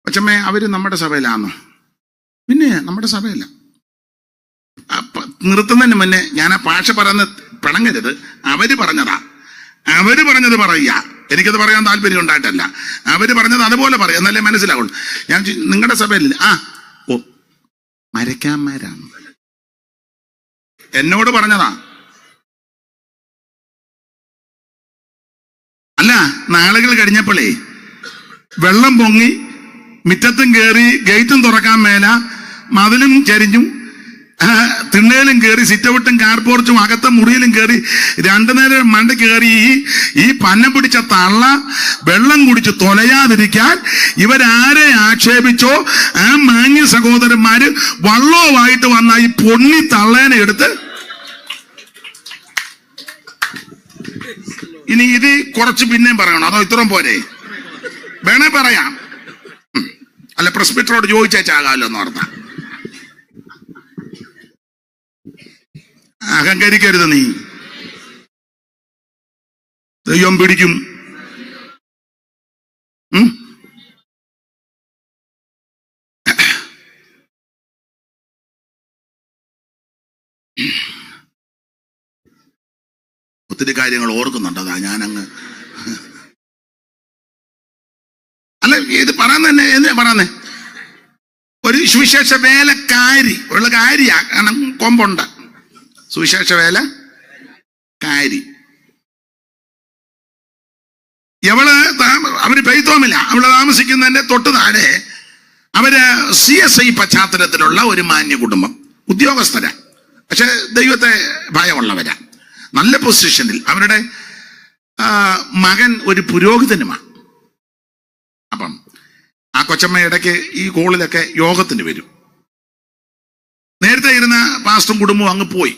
അച്ഛമ്മേ അവര് നമ്മുടെ സഭയിലാണോ? പിന്നെ നമ്മുടെ സഭയില്ല. നിർത്തുന്നതിന് മുന്നേ ഞാൻ ആ ഭാഷ പറയുന്ന പിണങ്ങരുത്. അവര് പറഞ്ഞത് പറയുക. എനിക്കത് പറയാൻ താല്പര്യം ഉണ്ടായിട്ടല്ല. അവര് പറഞ്ഞത് അതുപോലെ പറയാം, എന്നല്ലേ മനസ്സിലാവുള്ളൂ. ഞാൻ നിങ്ങളുടെ സഭയിലില്ല. മരക്കാന്മാരാണ് എന്നോട് പറഞ്ഞതാ. അല്ല, നാളുകൾ കഴിഞ്ഞപ്പോഴേ വെള്ളം പൊങ്ങി, മിറ്റത്തും കയറി, ഗേറ്റും തുറക്കാൻ മേല, മതിലും ചരിഞ്ഞു, തിണ്ണയിലും കയറി, സിറ്റൗട്ടും കാർപോർച്ചും അകത്തെ മുറിയിലും കയറി, 2 നേരം മണ്ട കയറി ഈ പന്നം പിടിച്ച തള്ള വെള്ളം കുടിച്ച് തൊലയാതിരിക്കാൻ ഇവരാരെ ആക്ഷേപിച്ചോ ആ മാന്യ സഹോദരന്മാര് വള്ളവുമായിട്ട് വന്ന ഈ പൊണ്ണി തള്ളേനെ എടുത്ത് ഇനി ഇത് കുറച്ച് പിന്നെയും പറയണം, അതോ ഇത്രയും പോരെ? വേണേ പറയാം. അല്ല, പ്രസ്ബിറ്ററോട് ചോദിച്ചാകാമല്ലോ എന്ന് ഓർത്താ. അഹങ്കരിക്കരുത്. നീ ദൈവം പിടിക്കും. ഒത്തിരി കാര്യങ്ങൾ ഓർക്കുന്നുണ്ട്. അതാ ഞാനങ്ങ് അല്ല ഇത് പറയാൻ തന്നെ എന്തിനാ പറയുന്നേ? ഒരു സുവിശേഷ വേലക്കാരി ഉള്ള കാര്യ, കാരണം കൊമ്പുണ്ട്. സുവിശേഷ വേലക്കാരി അവര് പെയ്ത്തോമില്ല. അവള് താമസിക്കുന്നതിന്റെ തൊട്ട് താഴെ അവര് CSI പശ്ചാത്തലത്തിലുള്ള ഒരു മാന്യ കുടുംബം, ഉദ്യോഗസ്ഥരാ. പക്ഷെ ദൈവത്തെ ഭയമുള്ളവരാ, നല്ല പൊസിഷനിൽ. അവരുടെ മകൻ ഒരു പുരോഹിതനുമാണ്. അപ്പം ആ കൊച്ചമ്മ ഇടയ്ക്ക് ഈ കോളിലൊക്കെ യോഗത്തിന് വരും. നേരത്തെ ഇരുന്ന പാസ്റ്ററും കുടുംബവും അങ്ങ് പോയി.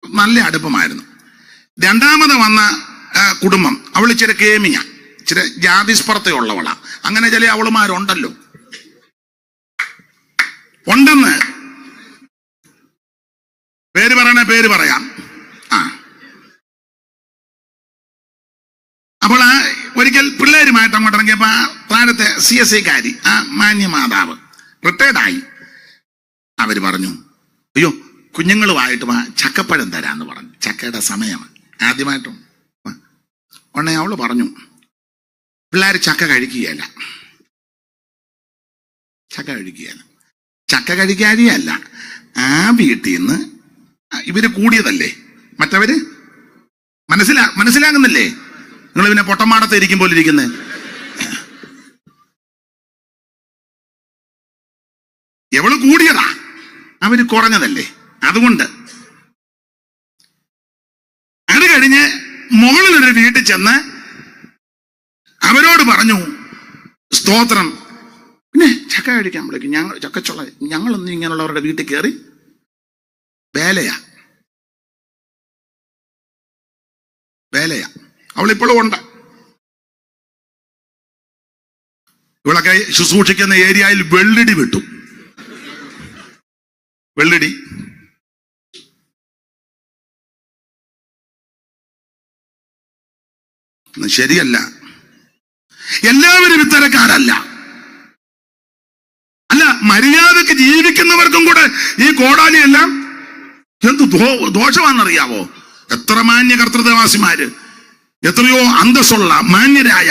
നല്ല അടുപ്പമായിരുന്നു. 2ാമത് വന്ന കുടുംബം, അവൾ ഇച്ചിരി കേമിയ, ഇച്ചിരി ജാതിസ്പർദ്ധയുള്ളവളാ. അങ്ങനെ ചില അവളുമാരുണ്ടല്ലോ, ഉണ്ടെന്ന് പേര് പറയാം. അപ്പോൾ ഒരിക്കൽ പിള്ളേരുമായിട്ട് അങ്ങോട്ട് ഇറങ്ങിയപ്പോ താഴത്തെ CSI കാരി, ആ മാന്യമാതാവ് റിട്ടയർഡായി. അവര് പറഞ്ഞു, അയ്യോ കുഞ്ഞുങ്ങളുമായിട്ട് ചക്കപ്പഴം തരാന്ന് പറഞ്ഞു. ചക്കയുടെ സമയമാണ് ആദ്യമായിട്ടും. ഉടനെ അവള് പറഞ്ഞു, പിള്ളേർ ചക്ക കഴിക്കുകയല്ല. ചക്ക കഴിക്കാരിയല്ല, ആ വീട്ടിൽ നിന്ന് ഇവര് കൂടിയതല്ലേ മറ്റവര്. മനസ്സിലാകുന്നില്ലേ? നിങ്ങൾ പിന്നെ പൊട്ടമാടത്ത് ഇരിക്കും പോലെ ഇരിക്കുന്നത്. എവള് കൂടിയതാ, അവര് കുറഞ്ഞതല്ലേ. അതുകൊണ്ട് അത് കഴിഞ്ഞ് മുകളിലൊരു വീട്ടിൽ ചെന്ന് അവരോട് പറഞ്ഞു, സ്തോത്രം, പിന്നെ ചക്ക കഴിക്കാൻ വിളിക്കും, ഞങ്ങളൊന്നും ഇങ്ങനെയുള്ളവരുടെ വീട്ടിൽ കയറി വേലയാ. അവളിപ്പോഴും ഉണ്ട്. ഇവളൊക്കെ ശുശ്രൂഷിക്കുന്ന ഏരിയയിൽ വെള്ളിടി വിട്ടു. വെള്ളിടി ശരിയല്ല. എല്ലാവരും ഇത്തരക്കാരല്ല. അല്ല, മര്യാദക്ക് ജീവിക്കുന്നവർക്കും കൂടെ ഈ കോടാലിയെല്ലാം എന്ത് ദോഷമാണെന്നറിയാവോ? എത്ര മാന്യ കർത്തൃദാസിമാര്, എത്രയോ അന്തസ്സുള്ള, മാന്യരായ,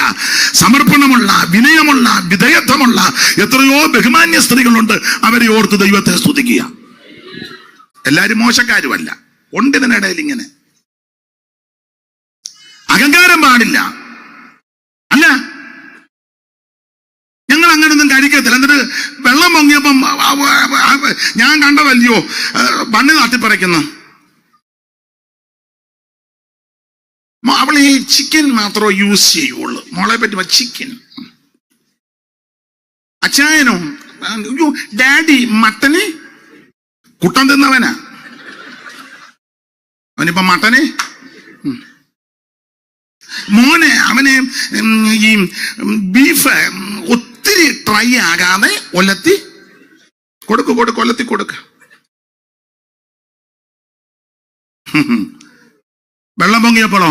സമർപ്പണമുള്ള, വിനയമുള്ള, വിധേയത്വമുള്ള എത്രയോ ബഹുമാന്യ സ്ത്രീകളുണ്ട്. അവരെ ഓർത്ത് ദൈവത്തെ സ്തുതിക്കുക. എല്ലാരും മോശക്കാരുമല്ല, ഉണ്ട് ഇതിനിടയിൽ ഇങ്ങനെ. അഹങ്കാരം പാടില്ല. അല്ല, ഞങ്ങൾ അങ്ങനൊന്നും കഴിക്കത്തില്ല. എന്നിട്ട് വെള്ളം പൊങ്ങിയപ്പം ഞാൻ കണ്ടതല്ലയോ പണി തട്ടിപ്പറിക്കുന്നു. അവൾ ഈ ചിക്കൻ മാത്രമേ യൂസ് ചെയ്യുള്ളൂ. മോളെ പറ്റി ചിക്കൻ. അച്ചായനോ, ഡാഡി മട്ടന് കുട്ടൻ തിന്നവനാ. അവനിപ്പോ മട്ടന്. മോനെ അവന് ഈ ബീഫ് ഒത്തിരി ട്രൈ ആകാതെ ഒലത്തി കൊടുക്ക. വെള്ളം പൊങ്ങിയപ്പോഴോ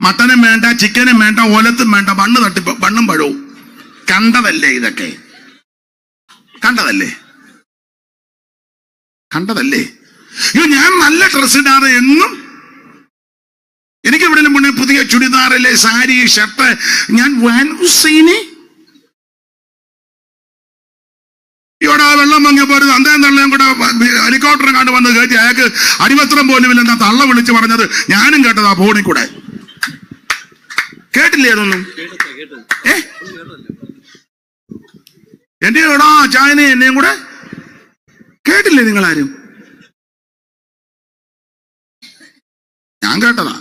മട്ടനും വേണ്ട, ചിക്കനും വേണ്ട, ഒലത്തും വേണ്ട, ബണ്ണും പഴവും. കണ്ടതല്ലേ ഇതൊക്കെ? കണ്ടതല്ലേ? ഞാൻ നല്ല ഡ്രസ് ഇടാതെ എന്നും എനിക്ക് ഇവിടെ മുന്നേ പുതിയ ചുടിദാറിലെ സാരി, ഷർട്ട്. ഞാൻ വാൻ ഹുസൈനെ ഇവിടെ വെള്ളം പൊങ്ങിയപ്പോ ഒരു തന്തയും തള്ളയും കൂടെ ഹെലികോപ്റ്റർ കണ്ടു വന്ന് കയറ്റി അയാൾക്ക് അടിവസ്ത്രം പോലും ഇല്ല. എന്താ തള്ള വിളിച്ച് പറഞ്ഞത് ഞാനും കേട്ടതാ ഫോണിൽ കൂടെ. കേട്ടില്ലേ അതൊന്നും? എന്റെ എടാ ചായനെ എന്നെയും കൂടെ കേട്ടില്ലേ നിങ്ങളാരും? ഞാൻ കേട്ടതാ.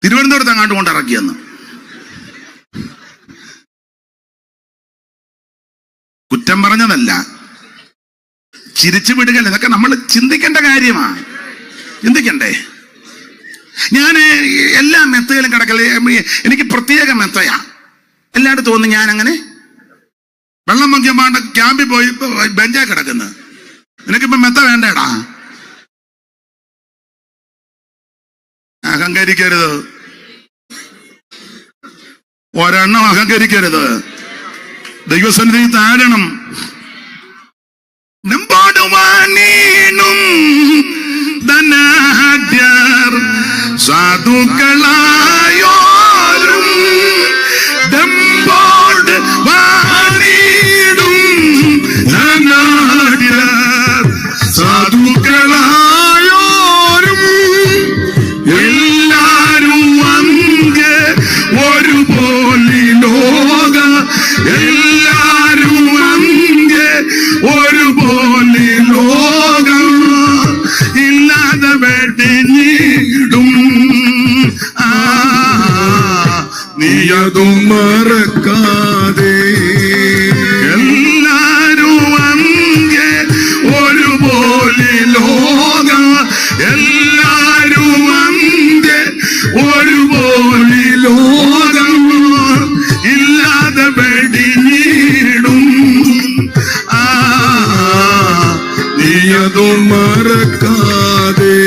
തിരുവനന്തപുരത്ത് അങ്ങാട്ട് കൊണ്ടിറക്കിയെന്ന്. കുറ്റം പറഞ്ഞതല്ല, ചിരിച്ചു വിടുകയല്ല. ഇതൊക്കെ നമ്മൾ ചിന്തിക്കേണ്ട കാര്യമാണ്. ചിന്തിക്കണ്ടേ? ഞാൻ എല്ലാ മെത്തയിലും കിടക്കല്. എനിക്ക് പ്രത്യേക മെത്തയാ എല്ലായിടത്തും. തോന്നി ഞാൻ അങ്ങനെ വെള്ളം പൊങ്ങിയപ്പാണ്ട് ക്യാമ്പിൽ പോയി ബെഞ്ചാ കിടക്കുന്നത്. നിനക്കിപ്പോ മെത്ത വേണ്ടേടാ. അഹങ്കരിക്കരുത്, ഒരെണ്ണം അഹങ്കരിക്കരുത്. ദൈവസന്നിധി താഴണം. ധനാഢ്യർ സാധുക്കളായോരും ദമ്പോട് വാണിടും. ധനാഢ്യർ സാധുക്കളായോരും എല്ലാരും അങ്ങ് ഒരുപോലെ ലോക. എല്ലാരും അങ്ങ് ഒരുപോലെ ലോകം ഇല്ലാതെ വെടിഞ്ഞിടും. നീയതും മറക്കാതെ. എല്ലാരും അങ്ങ് ഒരുപോലെ ലോകം. എല്ലാരും അങ്ങ് ഒരുപോലെ ലോകം ഇല്ലാതെ വെടിഞ്ഞിടും. നീയതും മറക്കാതെ.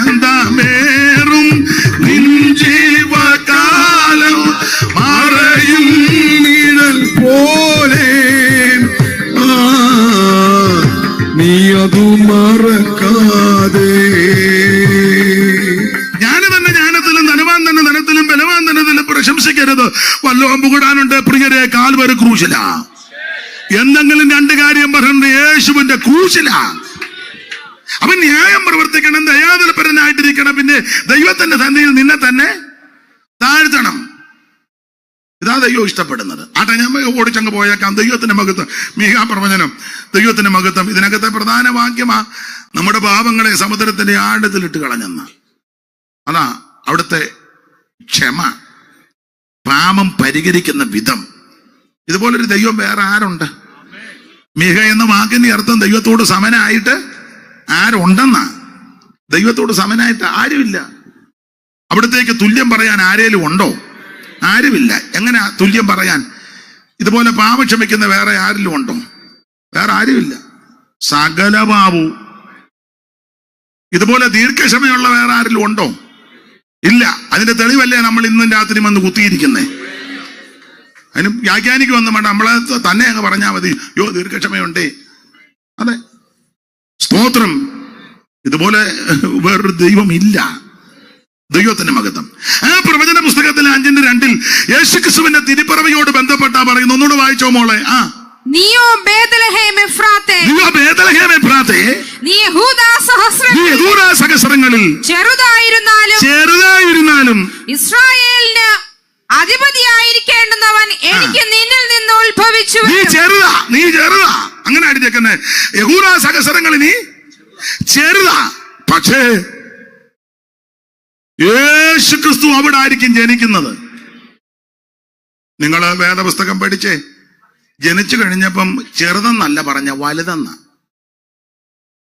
ആനന്ദമേറും നിൻ ജീവകാലം പ്രശംസിക്കരുത്. വല്ലതും പുകടാനുണ്ട് പ്രിയരെ, കാൽവരി ക്രൂശിലാ. എന്തെങ്കിലും രണ്ട് കാര്യം പറയുന്നത് യേശുവിന്റെ ക്രൂശിലാ. അവൻ ന്യായം പ്രവർത്തിക്കണം, ദയാതലപരനായിട്ടിരിക്കണം, പിന്നെ ദൈവത്തിന്റെ സന്നിധിയിൽ നിന്നെ തന്നെ താഴ്ത്തണം. ഇതാ ദൈവം ഇഷ്ടപ്പെടുന്നത്. ആട്ടെ, ഞാൻ ഓടിച്ചങ്ങ് പോയേക്കാം. ദൈവത്തിന്റെ മഹത്വം, മീകാ പ്രവചനം, ദൈവത്തിന്റെ മഹത്വം. ഇതിനകത്തെ പ്രധാന വാക്യമാ നമ്മുടെ പാപങ്ങളെ സമുദ്രത്തിന്റെ ആഴത്തിലിട്ട് കളഞ്ഞെന്ന. അതാ അവിടുത്തെ ക്ഷമ, പാപം പരിഹരിക്കുന്ന വിധം. ഇതുപോലൊരു ദൈവം വേറെ ആരുണ്ട്? മീക എന്ന വാക്കിന്റെ അർത്ഥം ദൈവത്തോട് സമനായിട്ട് ആരുണ്ടെന്നാ. ദൈവത്തോട് സമനായിട്ട് ആരുമില്ല. അവിടത്തേക്ക് തുല്യം പറയാൻ ആരേലും ഉണ്ടോ? ആരുമില്ല. എങ്ങനെ തുല്യം പറയാൻ? ഇതുപോലെ പാപം ക്ഷമിക്കുന്ന വേറെ ആരിലും ഉണ്ടോ? വേറെ ആരുമില്ല. സകല പാപവും. ഇതുപോലെ ദീർഘക്ഷമയുള്ള വേറെ ആരിലും ഉണ്ടോ? ഇല്ല. അതിന്റെ തെളിവല്ലേ നമ്മൾ ഇന്നും രാത്രി വന്ന് കുത്തിയിരിക്കുന്നേ. അതിന് വ്യാഖ്യാനിക്ക് വന്ന് വേണ്ട, നമ്മളെ തന്നെ അങ്ങ് പറഞ്ഞാൽ മതി. ദീർഘക്ഷമയുണ്ടേ. അതെ, സ്തോത്രം. ഇതുപോലെ വേറൊരു ദൈവം ഇല്ല. ദൈവത്തിന്റെ മഹത്വം. ആ പ്രവചന പുസ്തകത്തിലെ 5:2 യേശുക്രിസ്തുവിന്റെ തിരുപ്പിറവിയോട് ബന്ധപ്പെട്ടാ പറയുന്നു. ഒന്നുകൂടെ വായിച്ചോ മോളെ. നീയോ ബേത്ലഹേം എഫ്രാത്തേ, നീ യഹൂദാ സഹസ്രങ്ങളിൽ ചെറുതായിരുന്നാലും ഇസ്രായേലിന് അധിപതിയായിരിക്കേണ്ടുന്നവൻ എനിക്ക് നിന്നിൽ നിന്ന് ഉത്ഭവിച്ചു. നീ ചെറുതാ. അങ്ങനെ അടിച്ചേക്കുന്നേ. യഹൂദാ സഹസ്രങ്ങളിൽ നീ ചെറുതാ. പക്ഷേ യേശുക്രിസ്തു അവിടെ ആയിരിക്കും ജനിക്കുന്നത്. നിങ്ങൾ വേദപുസ്തകം പഠിച്ചേ. ജനിച്ചു കഴിഞ്ഞപ്പം ചെറുതെന്നല്ല പറഞ്ഞ, വലുതെന്ന.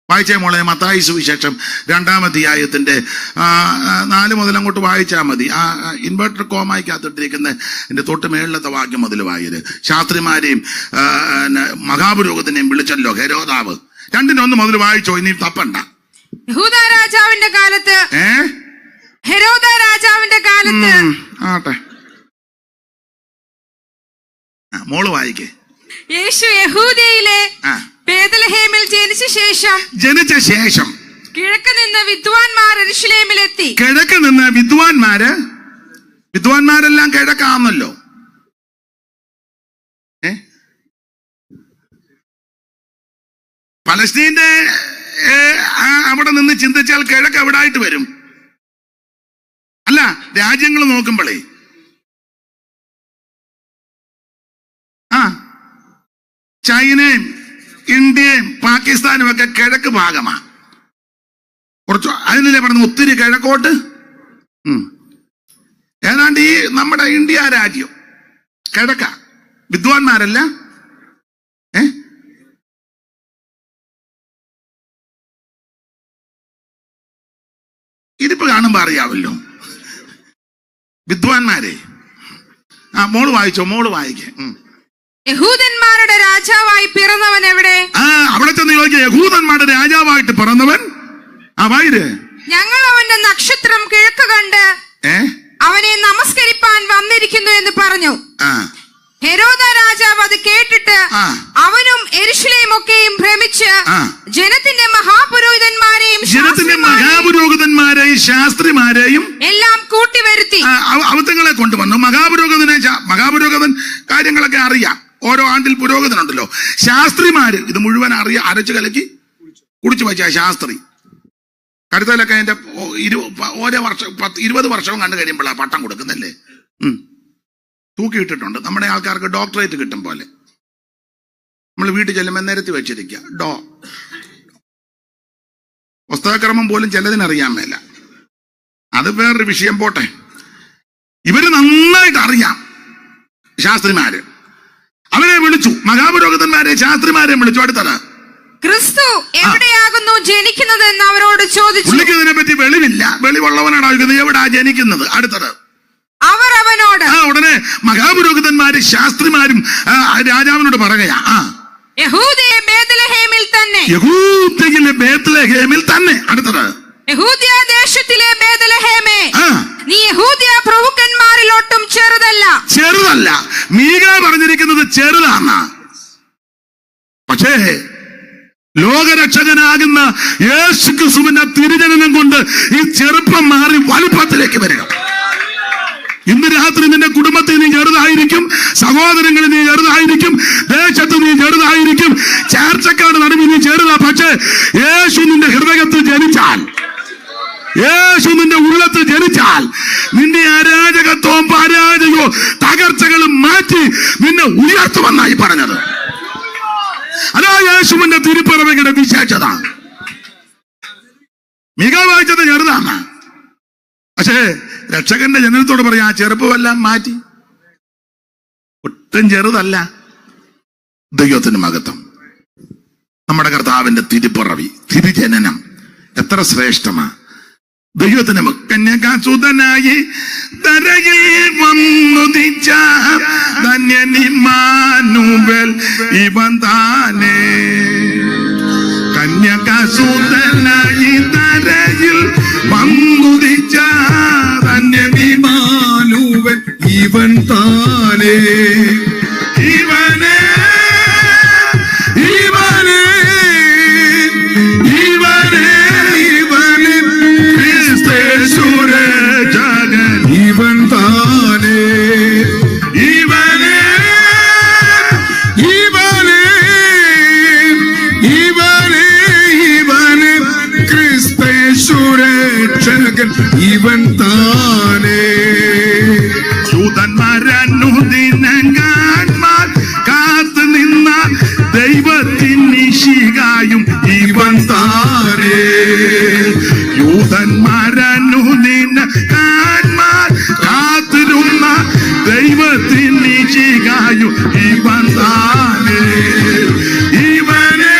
വായിച്ചേ മോളെ, മത്തായി സുവിശേഷം 2-ാം അധ്യായത്തിന്റെ 4 മുതൽ അങ്ങോട്ട് വായിച്ചാൽ മതി. ആ ഇൻവെർട്ടർ കോമായിക്കകത്തിട്ടിരിക്കുന്ന എന്റെ തൊട്ട് മേളിലത്തെ വാക്യം മുതൽ വായര്. ശാസ്ത്രിമാരെയും മഹാപുരോഗത്തിനെയും വിളിച്ചല്ലോ ഹെരോദാവ്. 2-1 മുതൽ വായിച്ചോ, ഇനി തപ്പണ്ട. യഹൂദ രാജാവിന്റെ കാലത്ത് ഹെരോദ രാജാവിന്റെ കാലത്ത് ആട്ടെ, മോള് വായിക്കേ. യേശു യഹൂദയിലെ ബേത്ലഹേമിൽ ജനിച്ച ശേഷം കിഴക്ക് നിന്ന് വിദ്വാൻമാർ യെരൂശലേമിലെത്തി. കിഴക്ക് നിന്ന് വിദ്വാൻമാരെല്ലാം കിഴക്കാന്നല്ലോ. പലസ്തീന്റെ അവിടെ നിന്ന് ചിന്തിച്ചാൽ കിഴക്ക് എവിടായിട്ട് വരും? അല്ല, രാജ്യങ്ങൾ നോക്കുമ്പോഴേ ചൈനയും ഇന്ത്യയും പാകിസ്ഥാനും ഒക്കെ കിഴക്ക് ഭാഗമാ. കുറച്ച് അതിനല്ലേ പറഞ്ഞ ഒത്തിരി കിഴക്കോട്ട്. ഏതാണ്ട് ഈ നമ്മുടെ ഇന്ത്യ രാജ്യം കിഴക്ക. വിദ്വാൻമാരല്ല. ഇതിപ്പോ കാണുമ്പോ അറിയാവല്ലോ വിദ്വാൻമാരെ. മോള് വായിച്ചോ, മോള് വായിക്കേ. യഹൂദന്മാരുടെ രാജാവായി പിറന്നവൻ എവിടെ? അവിടെ ചെന്ന് ചോദിക്കുക, യഹൂദന്മാരുടെ രാജാവായിട്ട് പിറന്നവൻ വായിര്. ഞങ്ങൾ അവന്റെ നക്ഷത്രം കിഴക്ക് കണ്ട് അവനെ നമസ്കരിപ്പാൻ വന്നിരിക്കുന്നു എന്ന് പറഞ്ഞു. ഹെരോദ രാജാവ് അത് കേട്ടിട്ട് അവനും യെരൂശലേമൊക്കെയും ഭ്രമിച്ച് ജനത്തിന്റെ മഹാപുരോഹിതന്മാരെയും ശാസ്ത്രിമാരെയും എല്ലാം കൂട്ടിവരുത്തി അവത്തങ്ങളെ കൊണ്ടുവന്നു. മഹാപുരോഹിതൻ കാര്യങ്ങളൊക്കെ അറിയാം. ഓരോ ആണ്ടിൽ പുരോഹിതനുണ്ടല്ലോ. ശാസ്ത്രിമാര് ഇത് മുഴുവൻ അരച്ചു കലക്കി കുടിച്ചു വെച്ച ശാസ്ത്രി. കരുതലൊക്കെ അതിന്റെ ഓരോ വർഷം 20 വർഷവും കണ്ടു കഴിയുമ്പോഴാണ് പട്ടം കൊടുക്കുന്നല്ലേ. തൂക്കിയിട്ടിട്ടുണ്ട്. നമ്മുടെ ആൾക്കാർക്ക് ഡോക്ടറേറ്റ് കിട്ടും പോലെ. നമ്മൾ വീട്ടിൽ ചെല്ലുമ്പോൾ നിരത്തി വെച്ചിരിക്കുക പുസ്തകക്രമം പോലും ചിലതിനറിയാൻ മേല. അത് വേറൊരു വിഷയം, പോട്ടെ. ഇവര് നന്നായിട്ട് അറിയാം. ശാസ്ത്രിമാര് അവരെ വിളിച്ചു. മഹാപുരോഹിതന്മാരെ ശാസ്ത്രിമാരെ വിളിച്ചു. അടുത്തത് ക്രിസ്തു എവിടെയാകുന്നു ജനിക്കുന്നത് എന്ന് അവരോട് ചോദിച്ചു. പുള്ളിക്ക് ഇതിനെ പറ്റി വെളിവില്ല. വെളിവുള്ളവനാണ് ചോദിക്കുന്നത് എവിടാ ജനിക്കുന്നത്. അടുത്തത് അവർ അവനോട് ഉടനെ മഹാപുരോഹിതന്മാരും ശാസ്ത്രിമാരും രാജാവിനോട് പറയുകയാ, യഹൂദയിലെ ബേത്ലഹേമിൽ തന്നെ. അടുത്തത് യഹൂദ്യ ദേശത്തിലെ ബേത്ലഹേമേ, നീ യഹൂദ്യ പ്രഭുക്കന്മാരിലൊട്ടും ചെറുതല്ല. മീക പറഞ്ഞിരിക്കുന്നത് ചെറുതാന്ന. പക്ഷേ ലോകരക്ഷകനാകുന്ന യേശുക്രിസ്തുവിന്റെ തിരുജനനം കൊണ്ട് ഈ ചെറുപ്പം മാറി വലുപ്പത്തിലേക്ക് വരിക. ഇന്ന് രാത്രി നിന്റെ കുടുംബത്തിൽ നീ ചെറുതായിരിക്കും, സഹോദരങ്ങളിൽ നീ ചെറുതായിരിക്കും, ദേശത്ത് നീ ചെറുതായിരിക്കും, ചാർച്ചക്കാട് നടുവിൽ നീ ചെറുതാ. പക്ഷേ യേശു നിന്റെ ഹൃദയത്തിൽ ജനിച്ചാൽ, യേശു നിന്റെ ഉള്ളത്തിൽ ജനിച്ചാൽ, നിന്റെ അരാജകത്വവും പരാജയവും തകർച്ചകളും മാറ്റി നിന്നെ ഉയർത്തുമെന്നായി പറഞ്ഞത്. അതാ യേശുവിന്റെ തിരുപ്പിറവിയുടെ വിശേഷത. മികവാഴ്ചത് ചെറുതാണ്, പക്ഷേ രക്ഷകന്റെ ജനനത്തോട് പറയാം, ആ ചെറുപ്പമെല്ലാം മാറ്റി. ഒട്ടും ചെറുതല്ല. ദൈവത്തിന് മഹത്വം. നമ്മുടെ കർത്താവിന്റെ തിരുപ്പിറവി, തിരുജനനം എത്ര ശ്രേഷ്ഠമാ. ദൈവത്തിന് കന്യകാസുതനായി തരയിൽ വന്നുദിച്ച ധന്യനിമ്മാനുവേൽ ഇവൻ താനേ. കന്യകാസുതനായി തരയിൽ വന്നുദിച്ച ധന്യനിമ്മാനുവേൽ ഇവൻ താനേ. ഇവനെ ഇവനെ ഇവനെ ഇവനെ ക്രിസ്തേശുരക്ഷകൻ ഇവൻ താനേ. ഇവനെ ഇവനെ ഇവനെ ഇവനെ ക്രിസ്തേശുരക്ഷകൻ ഇവൻ താനേ. ദൂതന്മാരനുദിനങ്ങാന്മാർ കാത്തു നിന്ന ദൈവത്തിനിശികായും ഇവൻ താനേ. യൂതന്മാരനുദിനങ്ങാന്മാർ കാത്തിരുന്ന ദൈവത്തിനിശികായും ഇവൻ താനേ. ഇവനെ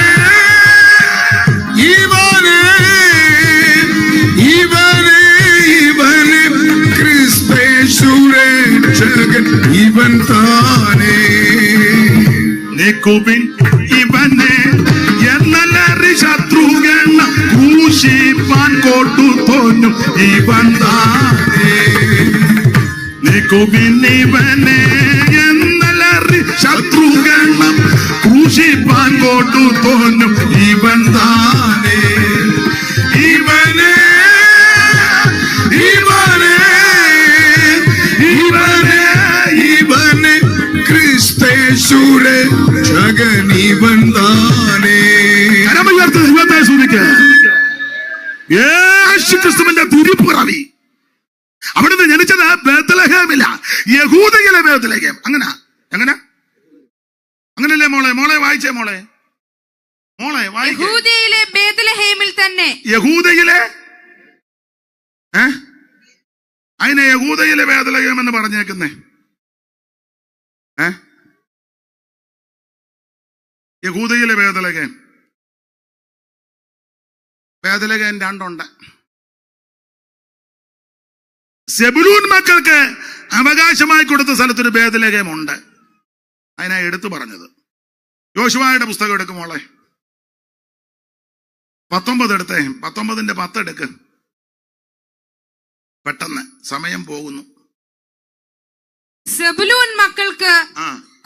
ഇവനെ ഇവനെ ഇവനെ ക്രിസ്തേശുരക്ഷകൻ ഇവൻ താനേ. നിക്കുവിൻ ഇവനെ എന്നല്ലറി ശത്രുഗണ ക്രൂശിപ്പാൻ കൊണ്ടു തോന്നും ഇവൻ താനേ. നിക്കുവിൻ ഇവനെ എന്നല്ലറി ശത്രുഗണം ക്രൂശിപ്പാൻ കൊണ്ടു തോന്നും ഇവൻ താനേ. ഇവനെ ഇവനെ ഇവനെ ഇവനെ ക്രിസ്തേശുരക്ഷകൻ ഇവൻ താനേ. ദൈവത്തെ സ്തുതിക്ക്. യേശു ക്രിസ്തുവിന്റെ തിരുപ്പിറവി. അവിടുന്ന് ജനിച്ചത് ബേത്ലഹേമില്ല, യഹൂദയിലെ ബേത്ലഹേം. അങ്ങനെ അങ്ങനല്ലേ മോളെ? മോളെ വായിച്ചേ, മോളെ വായിച്ചേ. യഹൂദയിലെ ബേത്ലഹേമിൽ തന്നെ. യഹൂദയിലെ അതിനെ യഹൂദയിലെ ബേത്ലഹേം എന്ന് പറഞ്ഞേക്കുന്നേ. യഹൂദയിലെ ബേത്ലഹേം രണ്ടുണ്ട്. സെബുലൂൻ മക്കൾക്ക് അവകാശമായി കൊടുത്ത സ്ഥലത്തൊരു ബേത്ലഹേം ഉണ്ട്. അതിനാ എടുത്തു പറഞ്ഞത്. യോശുവയുടെ പുസ്തകം എടുക്കും മോളെ. 19 എടുത്തേ. 19ന്റെ 10 എടുക്ക്. പെട്ടെന്ന് സമയം പോകുന്നു. സെബുലൂൻ മക്കൾക്ക്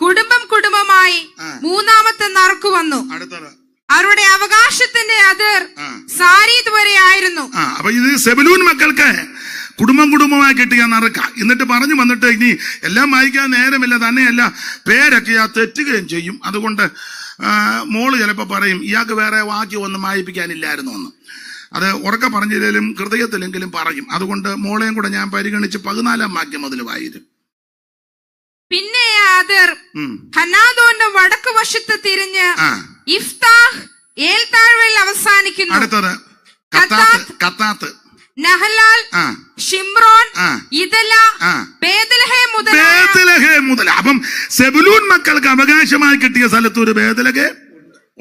കുടുംബം കുടുംബമായി മൂന്നാമത്തെ നറുക്കു വന്നു. അടുത്തത് അവരുടെ അവകാശത്തിന്റെ അതിർ സാരീത് വരെ ആയിരുന്നു. അപ്പൊ ഇത് സെബുലൂൻ മക്കൾക്ക് കുടുംബമായി കിട്ടിയ നറുക്ക. എന്നിട്ട് പറഞ്ഞു വന്നിട്ട് ഇനി എല്ലാം വായിക്കാൻ നേരമില്ല, തന്നെയല്ല പേരൊക്കെ തെറ്റുകയും ചെയ്യും. അതുകൊണ്ട് മോള് ചിലപ്പോ പറയും ഇയാൾക്ക് വേറെ വാക്യം ഒന്നും വായിപ്പിക്കാനില്ലായിരുന്നു എന്ന്. അത് ഉറക്ക പറഞ്ഞില്ലെങ്കിലും ഹൃദയത്തിലെങ്കിലും പറയും. അതുകൊണ്ട് മോളെയും കൂടെ ഞാൻ പരിഗണിച്ച് 14ാം വാക്യം മുതൽ വായിരും. പിന്നെ അതിർ ഹനാദോന്റെ വടക്ക് വശത്ത് തിരിഞ്ഞ് ഇഫ്താഹ് ഏൽത്താഴ്വയിൽ അവസാനിക്കുന്നു. അടുത്തത് കത്താത്ത്, നഹലാൽ, ഷിംറോൻ, ഇദല, ബേത്ലഹേം മുതൽ. അപ്പം സെബുലൂൻ മക്കൾക്ക് അവകാശമായി കിട്ടിയ സ്ഥലത്ത് ഒരു ബേത്ലഹേം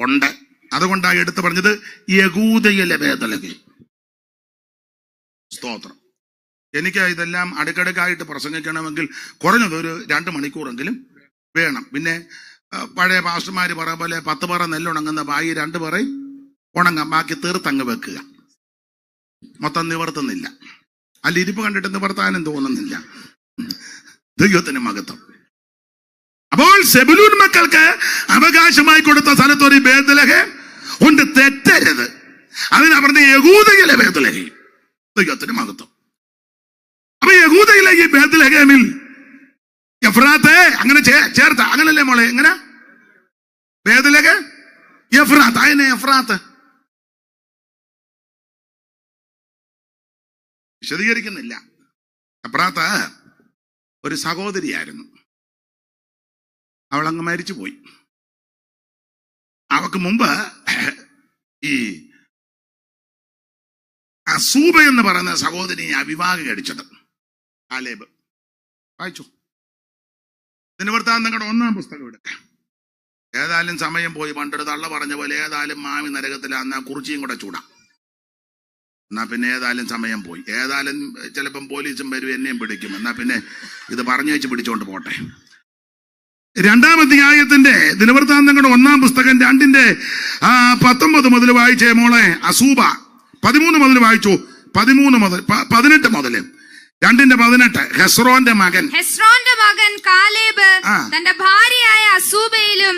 ഉണ്ട്. അതുകൊണ്ടാണ് എടുത്തു പറഞ്ഞത് യഹൂദയിലെ ബേത്ലഹേം. സ്തോത്രം. എനിക്ക് ഇതെല്ലാം അടുക്കടുക്കായിട്ട് പ്രസംഗിക്കണമെങ്കിൽ കുറഞ്ഞത് ഒരു 2 മണിക്കൂറെങ്കിലും വേണം. പിന്നെ പഴയ പാസ്റ്റർമാര് പറയുന്ന പോലെ 10 പറ നെല്ലുണങ്ങുന്ന ബായി 2 പറയും ഉണങ്ങാം, ബാക്കി തീർത്തങ്ങ് വെക്കുക. മൊത്തം നിവർത്തുന്നില്ല. അല്ല, ഇരിപ്പ് കണ്ടിട്ട് നിവർത്താനും തോന്നുന്നില്ല. ദൈവത്തിന് മഹത്വം. അപ്പോൾ സെബുലൂൻ മക്കൾക്ക് അവകാശമായി കൊടുത്ത സ്ഥലത്ത് ഒരു ബേത്ലഹേം ഉണ്ട്. തെറ്റരുത്. അതിന് പറഞ്ഞ യഹൂദയിലെ ബേത്ലഹേം. ദൈവത്തിന് മഹത്വം. അപ്പൊ യഹൂദയിലെ ഈ ബേത്ലഹേമിൽ എഫ്രാത്തെ അങ്ങനെ ചേർത്ത, അങ്ങനല്ലേ മോളെ? എങ്ങനെ ബേത്ലഹേം എഫ്രാത്ത്, അതിനെ എഫ്രാത്ത് വിശദീകരിക്കുന്നില്ല. എഫ്രാത്ത് ഒരു സഹോദരിയായിരുന്നു. അവളങ്ങ് മരിച്ചുപോയി. അവക്ക് മുമ്പ് ഈ അസൂബ എന്ന് പറയുന്ന സഹോദരിയെ വിവാഹം കഴിച്ചത് കാലേബ്. വായിച്ചു ദിനവൃത്താന്തങ്ങളുടെ 1-ാം പുസ്തകം എടുക്കാം. ഏതായാലും സമയം പോയി, പണ്ടൊരു തള്ള പറഞ്ഞ പോലെ ഏതായാലും മാമി നരകത്തിലാന്നാ കുറിച്ചിയും കൂടെ ചൂടാം. എന്നാ പിന്നെ ഏതായാലും സമയം പോയി, ഏതായാലും ചിലപ്പം പോലീസും വരും എന്നെയും പിടിക്കും, എന്നാ പിന്നെ ഇത് പറഞ്ഞു വെച്ച് പിടിച്ചോണ്ട് പോട്ടെ. 2-ാം അധ്യായത്തിന്റെ ദിനവൃത്താന്തങ്ങളുടെ 1-ാം പുസ്തകം 2-19 മുതൽ വായിച്ചേ മോളെ. അസൂബ 13 മുതൽ വായിച്ചു. 18 മുതൽ 2:18. ഹെസ്രോന്റെ മകൻ കാലേബ് തന്റെ ഭാര്യയായ അസൂബയിലും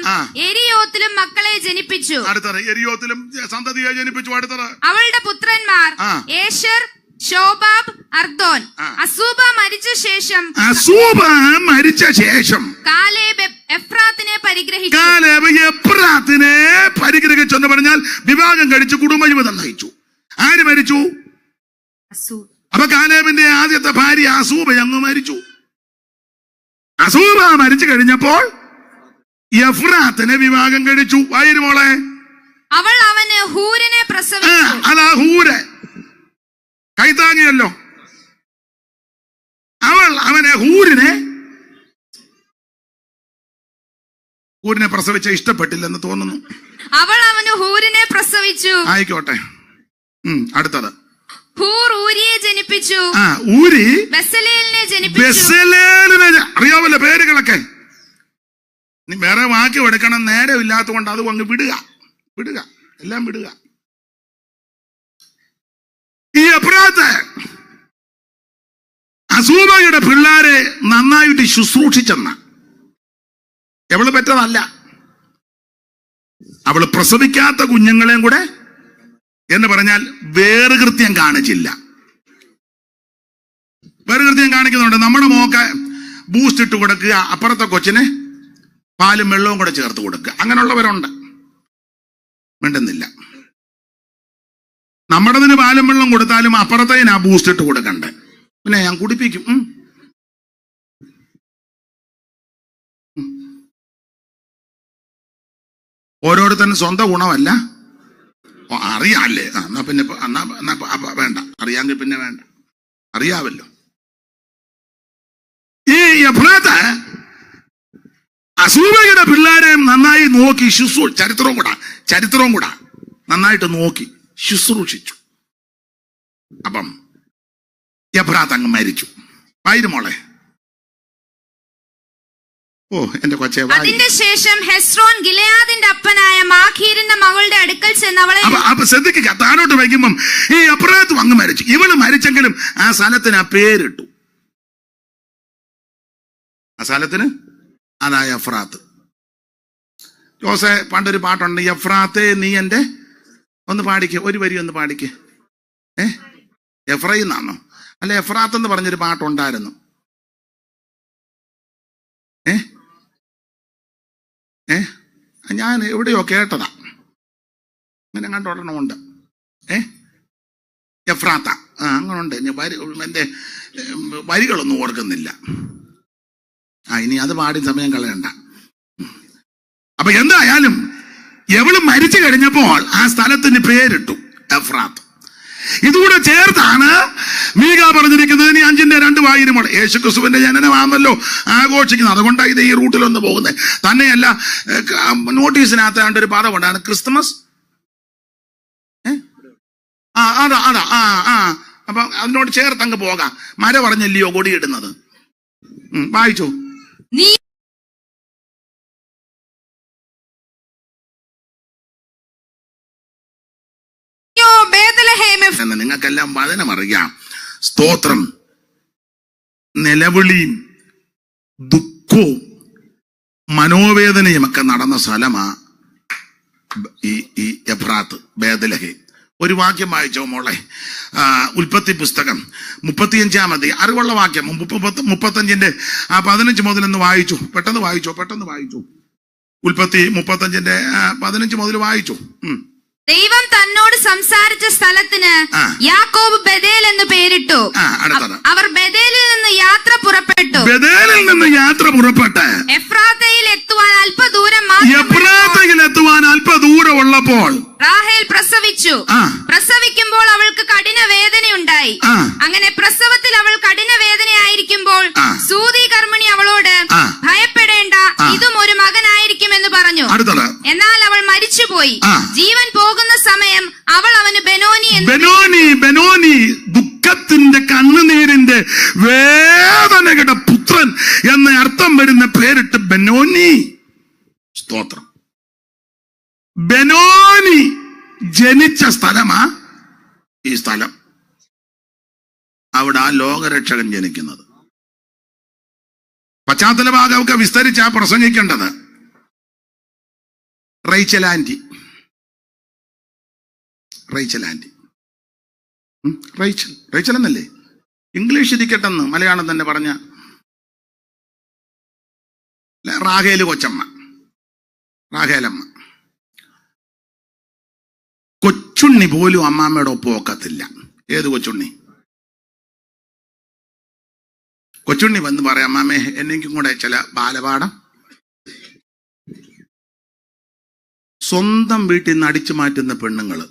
എരിയോത്തിലും മക്കളെ ജനിപ്പിച്ചു. അടുത്തത് എരിയോത്തിലും സന്തതിയെ ജനിപ്പിച്ചു. അടുത്തത് അവളുടെ പുത്രന്മാർ ഏശർ, ശോബാബ്, അർദോൻ. അസൂബ മരിച്ച ശേഷം കാലേബ് എഫ്രാത്തിനെ പരിഗ്രഹിച്ചെന്ന് പറഞ്ഞാൽ വിവാഹം കഴിച്ച് കുടുംബജീവിതം നയിച്ചു. ആര് മരിച്ചു? അപ്പൊ കാലേബിന്റെ ആദ്യത്തെ ഭാര്യ അസൂബ അങ്ങ് മരിച്ചു. അസൂബ മരിച്ചു കഴിഞ്ഞപ്പോൾ എഫ്രാത്തിനെ വിവാഹം കഴിച്ചു. മോളെ, അവൾ അവന് ഹൂരിനെ പ്രസവിച്ചു. അതാ ഹൂര്, കൈത്താങ്ങിയല്ലോ. അവൾ അവനെ ഹൂരിനെ പ്രസവിച്ച ഇഷ്ടപ്പെട്ടില്ലെന്ന് തോന്നുന്നു. അവൾ അവന് ഹൂരിനെ പ്രസവിച്ചു. ആയിക്കോട്ടെ. അടുത്തത് ഹൂർ ഊരിയെ ജനിപ്പിച്ചു. ഊരി ബെസലേലിനെ ജനിപ്പിച്ചു. അറിയാവല്ലോ പേരുകളൊക്കെ. നീ വേറെ വാക്യം എടുക്കണം, നേരമില്ലാത്ത കൊണ്ട് അത് അങ്ങ് വിടുക, എല്ലാം വിടുക. ഈ എഫ്രാത്ത് അസൂബയുടെ പിള്ളാരെ നന്നായിട്ട് ശുശ്രൂഷിച്ചെന്ന. അവള് പെറ്റതല്ല, അവള് പ്രസവിക്കാത്ത കുഞ്ഞുങ്ങളെയും കൂടെ എന്ന് പറഞ്ഞാൽ വേറുകൃത്യം കാണിച്ചില്ല. വേറുകൃത്യം കാണിക്കുന്നുണ്ട്. നമ്മുടെ മോക്ക് ബൂസ്റ്റ് ഇട്ട് കൊടുക്കുക, അപ്പുറത്തെ കൊച്ചിന് പാലും വെള്ളവും കൂടെ ചേർത്ത് കൊടുക്കുക, അങ്ങനെയുള്ളവരുണ്ട്. മിണ്ടുന്നില്ല. നമ്മുടേതിന് പാലും വെള്ളം കൊടുത്താലും അപ്പുറത്തേന് ആ ബൂസ്റ്റ് ഇട്ട് കൊടുക്കണ്ടേ? പിന്നെ ഞാൻ കുടിപ്പിക്കും. ഓരോരുത്തരും സ്വന്തം ഗുണമല്ല അറിയാല്ലേ? എന്നാ പിന്നെ വേണ്ട, അറിയാമെങ്കിൽ പിന്നെ വേണ്ട, അറിയാവല്ലോ. ഈ എഫ്രാത്ത് അസൂബയുടെ പിള്ളേരെ നന്നായി നോക്കി ചരിത്രവും കൂടാ നന്നായിട്ട് നോക്കി ശുശ്രൂഷിച്ചു. അപ്പം എഫ്രാത്ത് അങ്ങ് മരിച്ചു. മോളെ. എന്റെ കൊച്ചെ. അതിന്റെ ശേഷം ഹെസ്രോൻ ഗിലെയാദിന്റെ അപ്പനായ മാഖീരിന്റെ മകളുടെ അടുക്കൽ ചെന്ന് അവളെ. അപ്പൊ ശ്രദ്ധിക്കുക, താഴോട്ട് വയ്ക്കുമ്പം ഈ എഫ്രാത്ത് അങ്ങ് മരിച്ചു. ഇവള് മരിച്ചെങ്കിലും ആ സ്ഥലത്തിന് ആ പേരിട്ടു. ആ സ്ഥലത്തിന് അതാ എഫ്രാത്ത്. ജോസെ പണ്ടൊരു പാട്ടുണ്ട്, എഫ്രാത്തെ നീ എന്റെ, ഒന്ന് പാടിക്ക്, ഒരു വരി ഒന്ന് പാടിക്ക്. എഫ്രൈം എന്നാണോ? അല്ല, എഫ്രാത്ത് എന്ന് പറഞ്ഞൊരു പാട്ടുണ്ടായിരുന്നു. ഞാൻ എവിടെയോ കേട്ടതാ, അങ്ങനെ കണ്ടോടണമുണ്ട്. എഫ്രാത്ത അങ്ങനുണ്ട്. എന്റെ വരികളൊന്നും ഓർക്കുന്നില്ല. ഇനി അത് പാടി സമയം കളയണ്ട. അപ്പൊ എന്തായാലും എവള് മരിച്ചു കഴിഞ്ഞപ്പോൾ ആ സ്ഥലത്തിന് പേരിട്ടു എഫ്രാത്ത്. ഇതുകൂടെ ചേർത്താണ് മീക പറഞ്ഞിരിക്കുന്നത്. ഇനി 5:2 യേശുക്രിസ്തുവിന്റെ ജനനമാണല്ലോ ആഘോഷിക്കുന്നത്. അതുകൊണ്ടാണ് ഇത് ഈ റൂട്ടിലൊന്ന് പോകുന്നത്. തന്നെയല്ല, നോട്ടീസിനകത്ത് ഒരു പദമുണ്ടാണ്, ക്രിസ്തുമസ്. അതാ അപ്പൊ അതിനോട് ചേർത്ത് അങ്ങ് പോകാം. മര പറഞ്ഞല്ലയോ കൊടിയിടുന്നത്. വായിച്ചു. എന്ന് നിങ്ങൾക്കെല്ലാം വചനമറിയാം. സ്തോത്രം. നിലവിളിയും ദുഃഖവും മനോവേദനയും ഒക്കെ നടന്ന സ്ഥലമാ ഈ എഫ്രാത്ത്, ബേത്ലഹേം. ഒരു വാക്യം വായിച്ചോ മോളെ. ഉൽപ്പത്തി പുസ്തകം 35 അറിവുള്ള വാക്യം 35 15 മുതൽ വായിച്ചു. പെട്ടെന്ന് വായിച്ചു. ഉൽപ്പത്തി 35 15 മുതൽ വായിച്ചു. ദൈവം തന്നോട് സംസാരിച്ച സ്ഥലത്തിന് യാക്കോബ് ബേഥേൽ എന്ന് പേരിട്ടു. അവർ ബേഥേലിൽ നിന്ന് യാത്ര പുറപ്പെട്ടു. എഫ്രാത്തയിൽ എത്തുവാൻ അല്പദൂരം ഉള്ളപ്പോൾ റാഹേൽ പ്രസവിച്ചു. പ്രസവിക്കുമ്പോൾ അവൾക്ക് കഠിന വേദനയുണ്ടായി. അങ്ങനെ പ്രസവത്തിൽ അവൾ കഠിന വേദനയായിരിക്കുമ്പോൾ സൂതി കർമ്മിണി അവളോട്, ഭയപ്പെടേണ്ട, ഇതും ഒരു മകനായിരിക്കുമെന്ന് പറഞ്ഞു. എന്നാൽ അവൾ മരിച്ചുപോയി. ജീവൻ പോകുന്ന സമയം അവൾ അവന് ബെനോനി ദുഃഖത്തിന്റെ കണ്ണുനീരിന്റെ വേദനയുടെ പുത്രൻ എന്ന അർത്ഥം വരുന്ന പേരിട്ട് ബെനോനി. സ്തോത്രം. ബെനോനി ജനിച്ച സ്ഥലമാ ഈ സ്ഥലം. അവിടെ ആ ലോകരക്ഷകൻ ജനിക്കുന്നത്. പശ്ചാത്തല ഭാഗമൊക്കെ വിസ്തരിച്ചാ പ്രസംഗിക്കേണ്ടത്. റേച്ചൽ ആന്റി റേച്ചൽ എന്നല്ലേ ഇംഗ്ലീഷ് ഇരിക്കട്ടെന്ന് മലയാളം തന്നെ പറഞ്ഞ റാഹേല് കൊച്ചമ്മ, റാഹേലമ്മ. കൊച്ചുണ്ണി പോലും അമ്മാമ്മയുടെ ഒപ്പം ഒക്കത്തില്ല. ഏത് കൊച്ചുണ്ണി? കൊച്ചുണ്ണി വന്ന് പറയാം, അമ്മാമ്മേ എനിക്കും കൂടെ ചില ബാലപാഠം. സ്വന്തം വീട്ടിൽ നിന്ന് അടിച്ചു മാറ്റുന്ന പെണ്ണുങ്ങള്.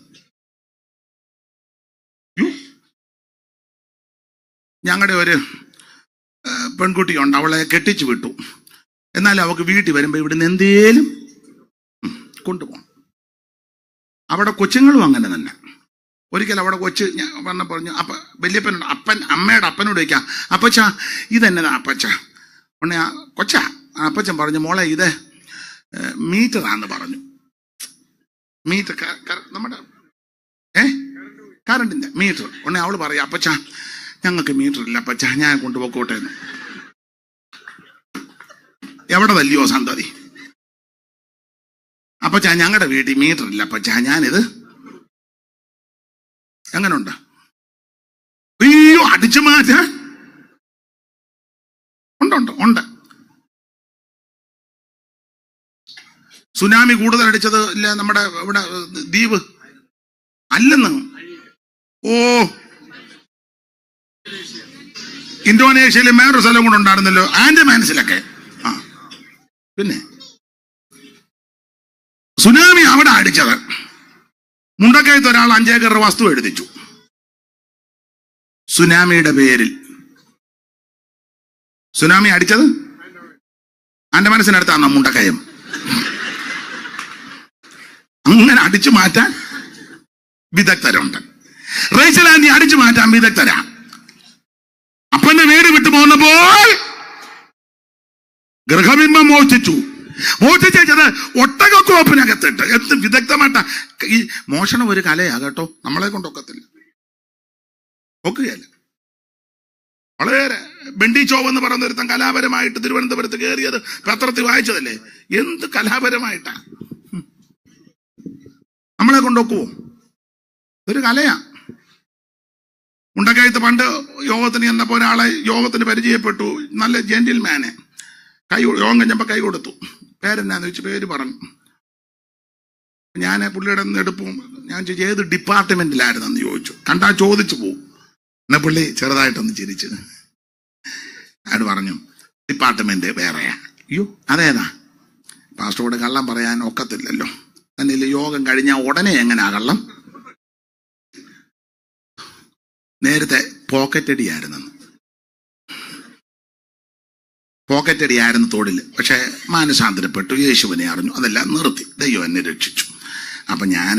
ഞങ്ങളുടെ ഒരു പെൺകുട്ടിയുണ്ട്, അവളെ കെട്ടിച്ചു വിട്ടു. എന്നാൽ അവൾക്ക് വീട്ടിൽ വരുമ്പോ ഇവിടുന്ന് എന്തേലും കൊണ്ടുപോകണം. അവിടെ കൊച്ചുങ്ങളും അങ്ങനെ തന്നെ. ഒരിക്കൽ അവിടെ കൊച്ച് ഞാൻ പറഞ്ഞു, വല്യപ്പനുണ്ട്, അമ്മയുടെ അപ്പനോട് ചോദിക്കാം, അപ്പച്ച ഇതെന്നതാ അപ്പച്ച? ഉടനെ അപ്പച്ചൻ പറഞ്ഞു, മോളെ ഇത് മീറ്ററാന്ന് പറഞ്ഞു. മീറ്റർ നമ്മുടെ കറണ്ടിന്റെ മീറ്റർ. ഉടനെ അവള് പറയാം, അപ്പച്ച ഞങ്ങൾക്ക് മീറ്റർ ഇല്ല അപ്പച്ച, ഞാൻ കൊണ്ടുപോക്കോട്ടെ എന്ന്. എവിടെ തല്ലിയോ സന്തതി? അപ്പച്ച ഞങ്ങളുടെ വീട്ടിൽ മീറ്റർ ഇല്ല അപ്പച്ച, ഞാനിത് എങ്ങനുണ്ട്? അയ്യോ അടിച്ചു മാറ്റാൻ ഉണ്ട്. സുനാമി കൂടുതൽ അടിച്ചത് ഇല്ല നമ്മുടെ ഇവിടെ ദ്വീപ് അല്ലെന്ന്. ഇന്തോനേഷ്യയിൽ വേറൊരു സ്ഥലം കൂടെ ഉണ്ടായിരുന്നല്ലോ, ആൻഡമാൻസിലൊക്കെ. പിന്നെ സുനാമി അവിടെ അടിച്ചത്. മുണ്ടക്കയത്ത് ഒരാൾ 5 ഏക്കർ വസ്തു എഴുതിച്ചു സുനാമിയുടെ പേരിൽ. സുനാമി അടിച്ചത് ആൻഡമാൻസിനടുത്താണോ മുണ്ടക്കയം? അങ്ങനെ അടിച്ചു മാറ്റാൻ വിദഗ്ധരുണ്ട്. റേച്ചൽ ആന്റി അടിച്ചു മാറ്റാൻ വിദഗ്ധരാ. അപ്പന്റെ വീട് വിട്ടു പോന്നപ്പോൾ ഗൃഹബിംബം മോഷ്ടിച്ചത് ഒട്ടകക്കോപ്പിനകത്തിട്ട്. എന്ത് വിദഗ്ധമായിട്ട ഈ മോഷണം. ഒരു കലയാ കേട്ടോ, നമ്മളെ കൊണ്ടൊക്കത്തില്ല, ഒക്കുകയല്ല. വളരെ ബെണ്ടി ചോവ് എന്ന് പറയുന്ന ഒരുത്തൻ കലാപരമായിട്ട് തിരുവനന്തപുരത്ത് കയറിയത് പത്രത്തിൽ വായിച്ചതല്ലേ. എന്ത് കലാപരമായിട്ടാ, നമ്മളെ കൊണ്ടൊക്കുവോ? ഒരു കലയാ. മുണ്ടക്കയത്ത് യോഗത്തിന് ചെന്നപ്പോ ഒരാളെ യോഗത്തിന് പരിചയപ്പെട്ടു, നല്ല ജെന്റിൽമാനെ. യോഗം കഴിഞ്ഞപ്പോ കൈ കൊടുത്തു. പേരെന്നാന്ന് ചോദിച്ചു, പേര് പറഞ്ഞു. ഞാൻ പുള്ളിയുടെ എടുപ്പും ഞാൻ ചോദിച്ചു, ഏത് ഡിപ്പാർട്ട്മെന്റിലായിരുന്നെന്ന് ചോദിച്ചു. കണ്ടാ ചോദിച്ചു പോവും. എന്നാ പുള്ളി ചെറുതായിട്ടൊന്ന് ചിരിച്ചു. അയാൾ പറഞ്ഞു, ഡിപ്പാർട്ട്മെന്റ് വേറെയാ. അയ്യോ അതേതാ? പാസ്റ്ററോട് കള്ളം പറയാൻ ഒക്കത്തില്ലല്ലോ. തന്നെ യോഗം കഴിഞ്ഞാൽ ഉടനെ എങ്ങനെയാ കള്ളം? നേരത്തെ പോക്കറ്റടിയായിരുന്നു തൊഴിൽ. പക്ഷെ മാനസാന്തരപ്പെട്ടു, യേശുവിനെ അറിഞ്ഞു, അതെല്ലാം നിർത്തി. ദൈവം എന്നെ രക്ഷിച്ചു. അപ്പൊ ഞാൻ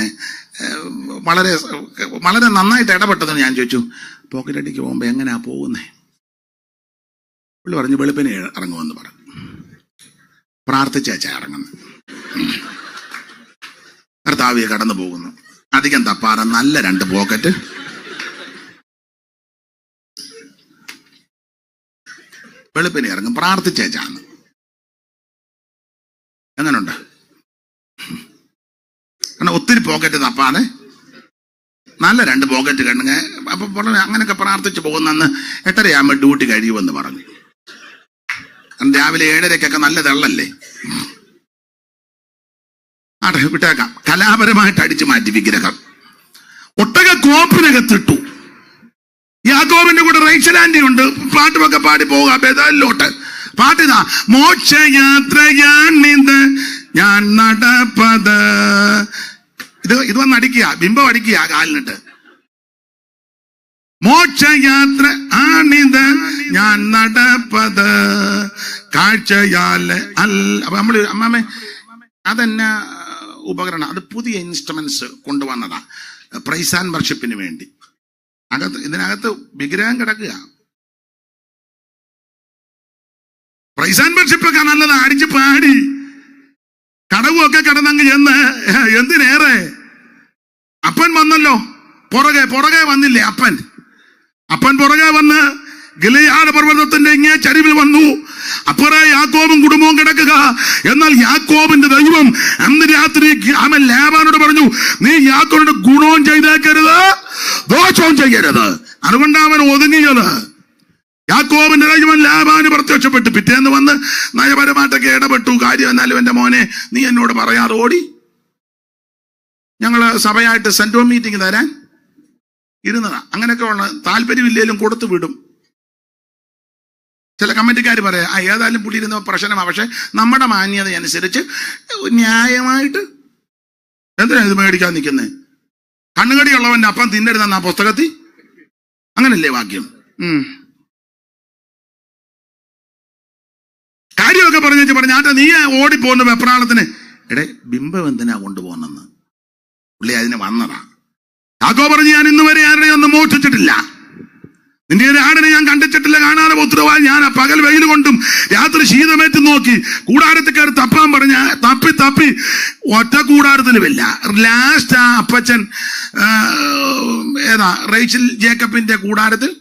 വളരെ വളരെ നന്നായിട്ട് ഇടപെട്ടതെന്ന് ഞാൻ ചോദിച്ചു, പോക്കറ്റടിക്ക് പോകുമ്പോ എങ്ങനെയാ പോകുന്നേ? പുള്ളി പറഞ്ഞു, വെളുപ്പിനെ ഇറങ്ങുമെന്ന് പറഞ്ഞു. പ്രാർത്ഥിച്ചാ ഇറങ്ങുന്നു. കർത്താവിയെ കടന്നു പോകുന്നു. അധികം തപ്പാറ നല്ല 2 പോക്കറ്റ്. വെളുപ്പിനെ ഇറങ്ങും, പ്രാർത്ഥിച്ചേച്ചാന്ന്. എങ്ങനുണ്ട്? കാരണം ഒത്തിരി പോക്കറ്റ് തപ്പാതെ നല്ല 2 പോക്കറ്റ് കണ്ണുങ്ങ. അപ്പൊ അങ്ങനെയൊക്കെ പ്രാർത്ഥിച്ചു പോകുന്നെന്ന് 8:30 ഡ്യൂട്ടി കഴിയുമെന്ന് പറഞ്ഞു. രാവിലെ 7:30 നല്ല തെള്ളല്ലേ. വിട്ടേക്കാം. കലാപരമായിട്ട് അടിച്ചു മാറ്റി വിഗ്രഹം. ഒട്ടക കോപ്പിനകത്തിട്ടു. യാക്കോബിന്റെ കൂടെ റേച്ചൽ ആന്റി ഉണ്ട്. പാട്ടുമൊക്കെ പാടി പോവുക ബേതാലിലോട്ട്. പാട്ടിതാ, മോക്ഷയാത്രയാണിത് ഞാൻ നടപ്പത്. ഇത് വന്ന് അടിക്കുക, ബിംബം അടിക്കുക കാലിനിട്ട്. മോക്ഷയാത്ര ആണിത് ഞാൻ നടപ്പത് കാഴ്ചയാല് അല്ല. അപ്പൊ നമ്മള് അമ്മാമേ അതെന്നാ ഉപകരണം? അത് പുതിയ ഇൻസ്ട്രുമെന്റ്സ് കൊണ്ടുവന്നതാ പ്രൈസ് ആൻഡ് വർഷിപ്പിന് വേണ്ടി. ഇതിനകത്ത് വിഗ്രഹം കിടക്കുക. പ്രൈസ് ആൻഡ് വർഷിപ്പൊക്കെ നല്ലതാ, അടിച്ച് പാടി കടവുമൊക്കെ കിടന്നങ്ങ് ചെന്ന്. എന്തിനേറെ അപ്പൻ വന്നല്ലോ, പുറകെ വന്നില്ലേ അപ്പൻ പുറകെ വന്ന് ഗിലെയാദ് പർവ്വതത്തിന്റെ ഇങ്ങേ ചരിവിൽ വന്നു. അപ്പുറേ യാക്കോബും കുടുംബവും കിടക്കുക. എന്നാൽ യാക്കോബിന്റെ ദൈവം അന്ന് രാത്രി അവൻ ലാബാനോട് പറഞ്ഞു, നീ യാക്കോബിന്റെ ഗുണവും ചെയ്തേക്കരുത്, ദോഷവും ചെയ്യരുത്. അതുകൊണ്ടാണ് അവൻ ഒതുങ്ങിയത്. യാക്കോബിന്റെ ദൈവം ലാബാന് പ്രത്യക്ഷപ്പെട്ടു. പിറ്റേന്ന് വന്ന് നയപരമായിട്ടൊക്കെ ഇടപെട്ടു. കാര്യം എന്നാലും എന്റെ മോനെ നീ എന്നോട് പറയാതെ ഓടി. ഞങ്ങള് സഭയായിട്ട് സെന്റോ മീറ്റിംഗ് തരാൻ ഇരുന്നതാ. അങ്ങനെയൊക്കെ ഉള്ള താല്പര്യമില്ലേലും കൊടുത്തു വിടും. ചില കമ്മിറ്റിക്കാർ പറയാം, ഏതായാലും പുള്ളി ഇരുന്ന പ്രശ്നമാണ്, പക്ഷെ നമ്മുടെ മാന്യത അനുസരിച്ച് ന്യായമായിട്ട് എന്തിനാ ഇത് മേടിക്കാൻ നിൽക്കുന്നേ? കണ്ണുകടിയുള്ളവന്റെ അപ്പം തിന്നരുതെന്ന ആ പുസ്തകത്തിൽ അങ്ങനല്ലേ വാക്യം? കാര്യമൊക്കെ പറഞ്ഞാട്ടെ നീ ഓടിപ്പോകുന്ന വെപ്രാളത്തിന്. ബിംബം എന്തിനാ കൊണ്ടുപോകുന്നെന്ന് പുള്ളി അതിന് വന്നതാ. യാക്കോബ് പറഞ്ഞു, ഞാൻ ഇന്ന് വരെ ആരുടെയും ഒന്നും മോഷ്ടിച്ചിട്ടില്ല, നിന്റെ ഒരു ആടിനെ ഞാൻ കണ്ടിച്ചിട്ടില്ല, കാണാതെ ഉത്തരവാദി ഞാൻ. പകൽ വെയിൽ കൊണ്ടും രാത്രി ശീതമേറ്റ് നോക്കി കൂടാരത്തിൽ കയറി തപ്പാൻ പറഞ്ഞ തപ്പി ഒറ്റ കൂടാരത്തിലുമില്ല. ലാസ്റ്റ് ആ അപ്പച്ചൻ ഏതാ റേച്ചൽ ജേക്കബിന്റെ കൂടാരത്തിൽ,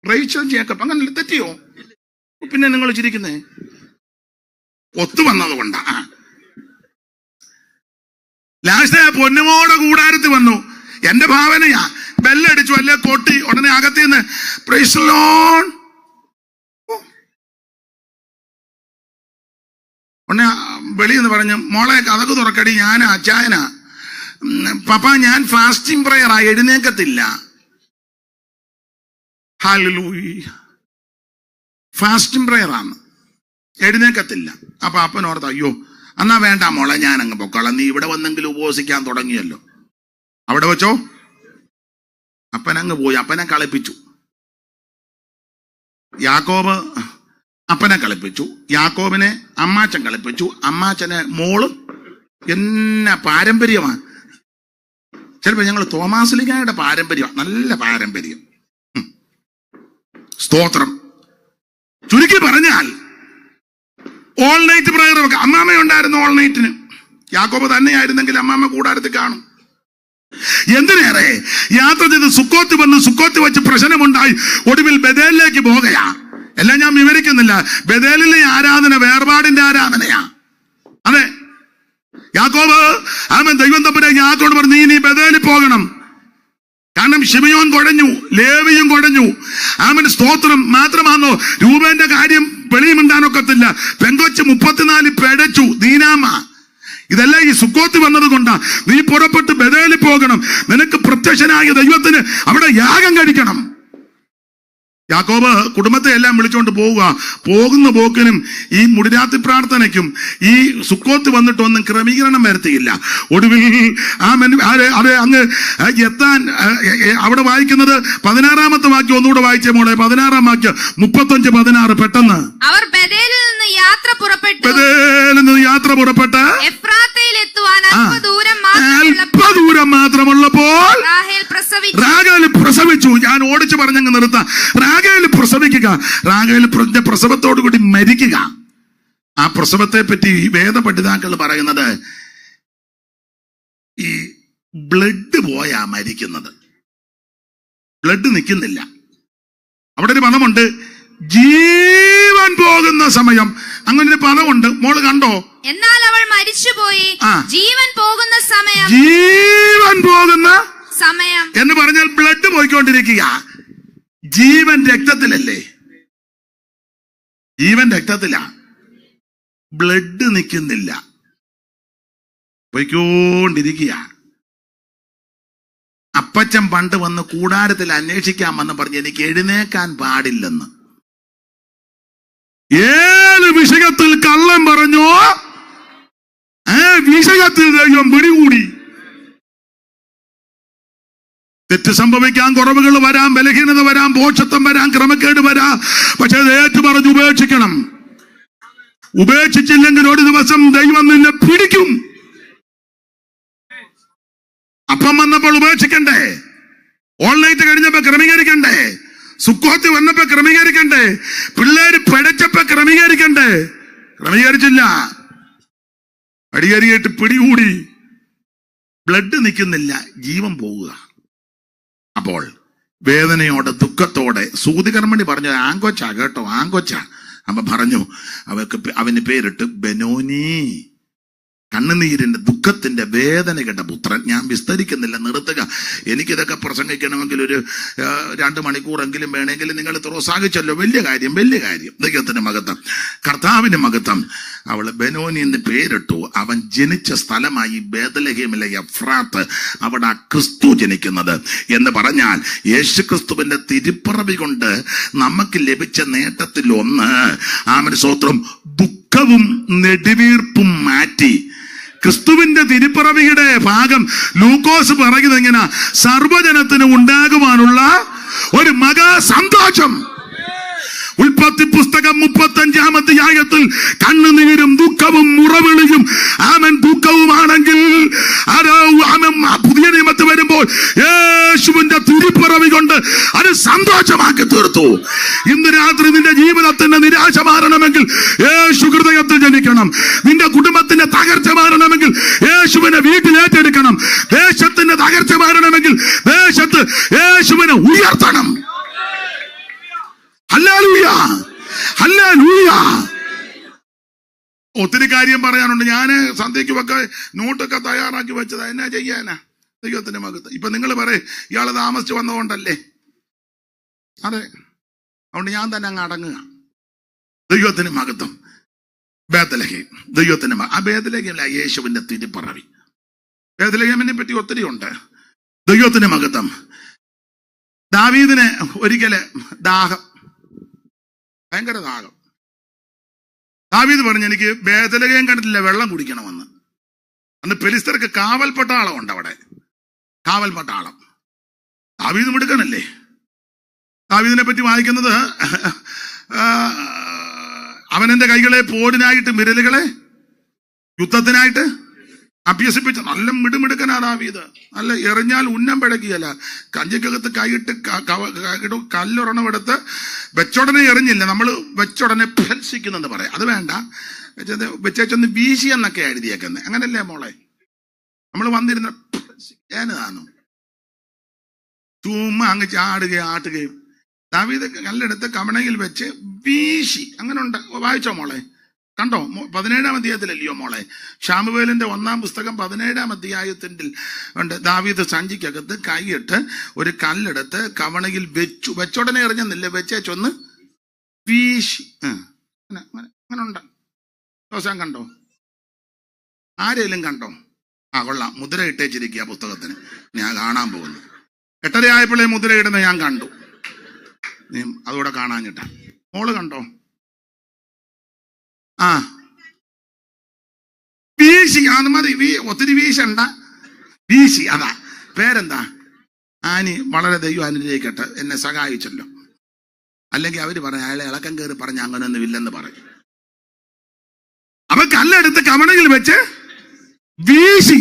റേച്ചൽ ജേക്കബ് അങ്ങനെ തെറ്റിയോ? പിന്നെ നിങ്ങൾ ചിരിക്കുന്നേ? ഒത്തു വന്നത് കൊണ്ടാ. ലാസ്റ്റ് ആ പൊന്നുമോടെ കൂടാരത്തിൽ വന്നു. എന്റെ ഭാവനയാ, ബെല്ലടിച്ചു അല്ലെ കൊട്ടി, ഉടനെ അകത്തിന്ന് പ്രൈസ് ദി ലോർഡ്. ഉടനെ വെളിയെന്ന് പറഞ്ഞു, മോളെ കഥകു തുറക്കടി, ഞാൻ അച്ചായനാ. പപ്പ ഞാൻ ഫാസ്റ്റിംഗ് പ്രയറാ, എഴുന്നേക്കത്തില്ല. ഹല്ലേലൂയ, ഫാസ്റ്റിംഗ് പ്രയറാണ്, എഴുന്നേക്കത്തില്ല. അപ്പൊ അപ്പൻ ഓർത്ത്, അയ്യോ എന്നാ വേണ്ട മോളെ, ഞാൻ അങ്ങ് പൊക്കോളാം, നീ ഇവിടെ വന്നെങ്കിലും ഉപവസിക്കാൻ തുടങ്ങിയല്ലോ, അവിടെ വെച്ചോ. അപ്പനങ്ങ് പോയി. അപ്പനെ കളിപ്പിച്ചു. യാക്കോബ് അപ്പനെ കളിപ്പിച്ചു, യാക്കോബിനെ അമ്മാച്ചൻ കളിപ്പിച്ചു, അമ്മാച്ചനെ മോള്. എന്നെ പാരമ്പര്യമാണ്. ചിലപ്പോ ഞങ്ങൾ തോമാസ്ലിഗായുടെ പാരമ്പര്യമാണ്, നല്ല പാരമ്പര്യം. സ്തോത്രം. ചുരുക്കി പറഞ്ഞാൽ ഓൾ നൈറ്റ് പ്രയർ ഒക്കെ അമ്മാമ്മയുണ്ടായിരുന്നു. ഓൾ നൈറ്റിന് യാക്കോബ് തന്നെയായിരുന്നെങ്കിൽ അമ്മാമ്മ കൂടാരത്തിൽ കാണും. എന്തിനേറെ യാത്ര ചെയ്ത് സുക്കോത്ത് വന്ന് സുക്കോത്ത് വെച്ച് പ്രശ്നമുണ്ടായി. ഒടുവിൽ ബഥേലിലേക്ക് പോകുകയാ. എല്ലാം ഞാൻ വിവരിക്കുന്നില്ല. ബഥേലിലെ ആരാധന വേർപാടിന്റെ ആരാധനയാ. അതെ, യാക്കോബ് അവൻ ദൈവം തമ്പുരാൻ യാക്കോബോട് പറഞ്ഞു, നീ ബഥേലിൽ പോകണം. കാരണം ശിമയോൻ കുഴഞ്ഞു, ലേവിയും കുഴഞ്ഞു. അവൻ സ്തോത്രം മാത്രമാണോ, രൂപേന്റെ കാര്യം വെളിയുമിണ്ടാനൊക്കത്തില്ല. പെങ്കൊച്ച് 34 പെടച്ചു, ദീനാമ. ഇതെല്ലാം ഈ സുക്കോത്ത് വന്നത് കൊണ്ടാ. നീ പുറപ്പെട്ട് ബഥേലിൽ പോകണം. നിനക്ക് പ്രത്യക്ഷനായ ദൈവത്തിന് അവിടെ യാഗം കഴിക്കണം. യാക്കോബ് കുടുംബത്തെ എല്ലാം വിളിച്ചുകൊണ്ട് പോവുക. പോകുന്ന പോക്കിനും ഈ മുടിരാത്രി പ്രാർത്ഥനയ്ക്കും ഈ സുക്കോത്ത് വന്നിട്ടൊന്നും ക്രമീകരണം വരുത്തിയില്ല. ഒടുവിൽ അത് അങ്ങ് എത്താൻ അവിടെ വായിക്കുന്നത് 16-ാമത്തെ വാക്യം ഒന്നുകൂടെ വായിച്ചേ മോളെ. 16-ാം വാക്യം 35-16. പെട്ടെന്ന് അവർ ബഥേലിൽ നിന്ന് യാത്ര പുറപ്പെട്ട് എഫ്രാത്തയിലെത്തുവാൻ അല്പദൂരം മാത്രമുള്ളപ്പോൾ റാഗേൽ പ്രസവിച്ചു. ഞാൻ ഓടിച്ചു പറഞ്ഞങ്ങ് നിർത്താം. റാഗേൽ പ്രസവിക്കുക, റാഗേൽ പ്രസവത്തോടു കൂടി മരിക്കുക. ആ പ്രസവത്തെ പറ്റി വേദ പഠിതാക്കൾ പറയുന്നത് ഈ ബ്ലഡ് പോയാ മരിക്കുന്നത്, ബ്ലഡ് നിൽക്കുന്നില്ല. അവിടെ ഒരു പദമുണ്ട്, ജീവൻ പോകുന്ന പോകുന്ന സമയം, അങ്ങനെ ഒരു പദമുണ്ട്, മോള് കണ്ടോ? എന്നാൽ അവൾ മരിച്ചുപോയി, ജീവൻ പോകുന്ന സമയം, ജീവൻ പോകുന്ന സമയം എന്ന് പറഞ്ഞാൽ ബ്ലഡ് പോയിക്കൊണ്ടിരിക്കുക. ജീവൻ രക്തത്തിലല്ലേ? ജീവൻ രക്തത്തിലാ, ബ്ലഡ് നിൽക്കുന്നില്ല, പോയിക്കൊണ്ടിരിക്കുക. അപ്പച്ചൻ പണ്ട് വന്ന് കൂടാരത്തിൽ അന്വേഷിക്കാൻ വന്ന് പറഞ്ഞ് എനിക്ക് എഴുന്നേക്കാൻ പാടില്ലെന്ന്. ഏത് വിഷയത്തിൽ കള്ളം പറഞ്ഞോ വിഷയത്തിൽ ദൈവം പിടികൂടി. തെറ്റ് സംഭവിക്കാം, കുറവുകൾ വരാം, ബലഹീനത വരാം, പോഷത്വം വരാം, ക്രമക്കേട് വരാം. പക്ഷെ അത് ഏറ്റു പറഞ്ഞ് ഉപേക്ഷിക്കണം. ഉപേക്ഷിച്ചില്ലെങ്കിൽ ഒരു ദിവസം ദൈവം നിന്നെ പിടിക്കും. അപ്പം വന്നപ്പോൾ ഉപേക്ഷിക്കണ്ടേ? ഓൺലൈറ്റ് കഴിഞ്ഞപ്പോ ക്രമീകരിക്കണ്ടേ? സുക്കോത്തി വന്നപ്പോ ക്രമീകരിക്കണ്ടേ? പിള്ളേര് പിടച്ചപ്പോ ക്രമീകരിക്കണ്ടേ? ക്രമീകരിച്ചില്ല. അടികരിയിട്ട് പിടികൂടി, ബ്ലഡ് നിൽക്കുന്നില്ല, ജീവൻ പോവുക. അപ്പോൾ വേദനയോടെ ദുഃഖത്തോടെ സൂതികർമ്മണി പറഞ്ഞു, ആങ്കൊച്ചാ കേട്ടോ, ആങ്കൊച്ചാ. അപ്പൊ പറഞ്ഞു, അവന് പേരിട്ട് ബെനോനി, കണ്ണുനീരിന്റെ ദുഃഖത്തിന്റെ വേദനയുടെ പുത്രൻ. ഞാൻ വിസ്തരിക്കുന്നില്ല, നിർത്തുക. എനിക്കിതൊക്കെ പ്രസംഗിക്കണമെങ്കിൽ ഒരു 2 മണിക്കൂറെങ്കിലും വേണമെങ്കിൽ നിങ്ങൾ പ്രോത്സാഹിച്ചല്ലോ. വലിയ കാര്യം, വലിയ കാര്യം. ദൈവത്തിന്റെ മഹത്വം, കർത്താവിന്റെ മഹത്വം. അവള് ബെനോനി എന്ന് പേരിട്ടു. അവൻ ജനിച്ച സ്ഥലമായി ബേത്ലഹേമിലെ എഫ്രാത്ത്, അവിടെ ക്രിസ്തു ജനിക്കുന്നത്. എന്ന് പറഞ്ഞാൽ യേശു ക്രിസ്തുവിന്റെ തിരുപ്പിറവി കൊണ്ട് നമുക്ക് ലഭിച്ച നേട്ടത്തിൽ ഒന്ന്, ആമേൻ സ്തോത്രം, ദുഃഖവും നെടുവീർപ്പും മാറ്റി. ക്രിസ്തുവിന്റെ തിരുപ്പിറവിയുടെ ഭാഗം ലൂക്കോസ് പറയുന്നത് എങ്ങനെ? സർവജനത്തിന് ഉണ്ടാകുവാനുള്ള ഒരു മഹാ സന്തോഷം. ഉൽപ്പത്തി പുസ്തകം 35-ാം അധ്യായത്തിൽ കണ്ണുനീരും ദുഃഖവും മുറവിളിയും ആമൻ ദുഃഖവുമാണെങ്കിൽ പുതിയ നിയമത്തിൽ വരുമ്പോൾ യേശുവിന്റെ തിരുപ്പിറവി കൊണ്ട് അത് സന്തോഷമാക്കി തീർത്തു. ഇന്ന് രാത്രി നിന്റെ ജീവിതത്തിന്റെ നിരാശ മാറണമെങ്കിൽ യേശു ഹൃദയത്തിൽ ജനിക്കണം. നിന്റെ കുടുംബത്തിന്റെ തകർച്ച മാറണമെങ്കിൽ യേശുവിനെ വീട്ടിൽ ഏറ്റെടുക്കണം. ദേശത്തിന്റെ തകർച്ച മാറണമെങ്കിൽ ദേശത്ത് യേശുവിനെ ഉയർത്തണം. Hallelujah, hallelujah. ഒത്തിരി കാര്യം പറയാനുണ്ട്. ഞാന് സന്ധ്യയ്ക്കുമൊക്കെ നോട്ടൊക്കെ തയ്യാറാക്കി വെച്ചതാ. എന്നാ ചെയ്യാനാ? ദൈവത്തിന്റെ മകത്ത്. ഇപ്പൊ നിങ്ങൾ പറയും ഇയാള് താമസിച്ച് വന്നതുകൊണ്ടല്ലേ? അതെ, അതുകൊണ്ട് ഞാൻ തന്നെ അങ്ങ് അടങ്ങുക. ദൈവത്തിന് മകത്വം. ബേത്ലഹേം, ദൈവത്തിന്റെ ആ ബേത്ലഹേമില്ല യേശുവിന്റെ തിരുപ്പിറവി. ബേത്ലഹേമിനെ പറ്റി ഒത്തിരി ഉണ്ട്. ദൈവത്തിന്റെ മകത്വം. ദാവീദിന് ഒരിക്കല് ദാഹം, ഭയങ്കര ദാഹം. ദാവീദ് പറഞ്ഞു, എനിക്ക് ബേത്ലഹേം കണ്ടിട്ടില്ല, വെള്ളം കുടിക്കണമെന്ന്. അന്ന് ഫെലിസ്ത്യർക്ക് കാവൽ പട്ടാളം ഉണ്ട് അവിടെ, കാവൽ പട്ടാളം. ദാവീദ് മിടുക്കനല്ലേ? ദാവീദിനെ പറ്റി വായിക്കുന്നത്, അവനെന്റെ കൈകളെ പോരിനായിട്ട് വിരലുകളെ യുദ്ധത്തിനായിട്ട് അഭ്യസിപ്പിച്ച നല്ല മിടുമിടുക്കനാ ദാവീദ്. നല്ല എറിഞ്ഞാൽ ഉന്നം പിടക്കുകയല്ല, കഞ്ചിക്കകത്ത് കൈയിട്ട് കല്ലൊരെണ്ണം എടുത്ത് വെച്ചോടനെ എറിഞ്ഞില്ല, നമ്മൾ വെച്ചോടനെ ഭത്സിക്കുന്നെന്ന് പറയാം. അത് വേണ്ട, വെച്ചൊന്ന് വീശി എന്നൊക്കെ എഴുതിയേക്കുന്നത്. അങ്ങനല്ലേ മോളെ? നമ്മൾ വന്നിരുന്ന ഏതാണോ ചുമ്മാ അങ്ങ് ചാടുകയും ആട്ടുകയും. ദാവീദ് കല്ലെടുത്ത് കവണയിൽ വെച്ച് വീശി. അങ്ങനെ ഉണ്ട്, വായിച്ചോ മോളെ? കണ്ടോ? 17-ാം അധ്യായത്തിലല്ലയോ മോളെ? ശമൂവേലിന്റെ 1-ാം പുസ്തകം 17-ാം അധ്യായത്തിൽ ഉണ്ട്. ദാവീദ് സഞ്ചിക്കകത്ത് കൈയിട്ട് ഒരു കല്ലെടുത്ത് കവണയിൽ വെച്ചു. വെച്ചോടനെ എറിഞ്ഞെന്നില്ല, വെച്ചൊന്ന് വീശി. അങ്ങനെ ഉണ്ട്. ദിവസം കണ്ടോ? ആരെങ്കിലും കണ്ടോ? കൊള്ളാം, മുദ്ര ഇട്ടേച്ചിരിക്കുക പുസ്തകത്തിന്. ഞാൻ കാണാൻ പോകുന്നു. 8:30 ആയപ്പോഴേ മുദ്ര ഇടുന്ന ഞാൻ കണ്ടു. നീ അതുകൂടെ കാണാഞ്ഞിട്ടാ. മോള് കണ്ടോ? വീശി. അത് മതി, ഒത്തിരി വീശണ്ട, വീശി. അതാ പേരെന്താ? ആനി. വളരെ ദൈവം അനുഗ്രഹിക്കട്ടെ, എന്നെ സഹായിച്ചല്ലോ. അല്ലെങ്കിൽ അവര് പറഞ്ഞു അയാളെ ഇളക്കം കയറി പറഞ്ഞ അങ്ങനൊന്നും ഇല്ലെന്ന് പറയും. അവ കല്ലെടുത്ത് കവണയിൽ വെച്ച് വീശി.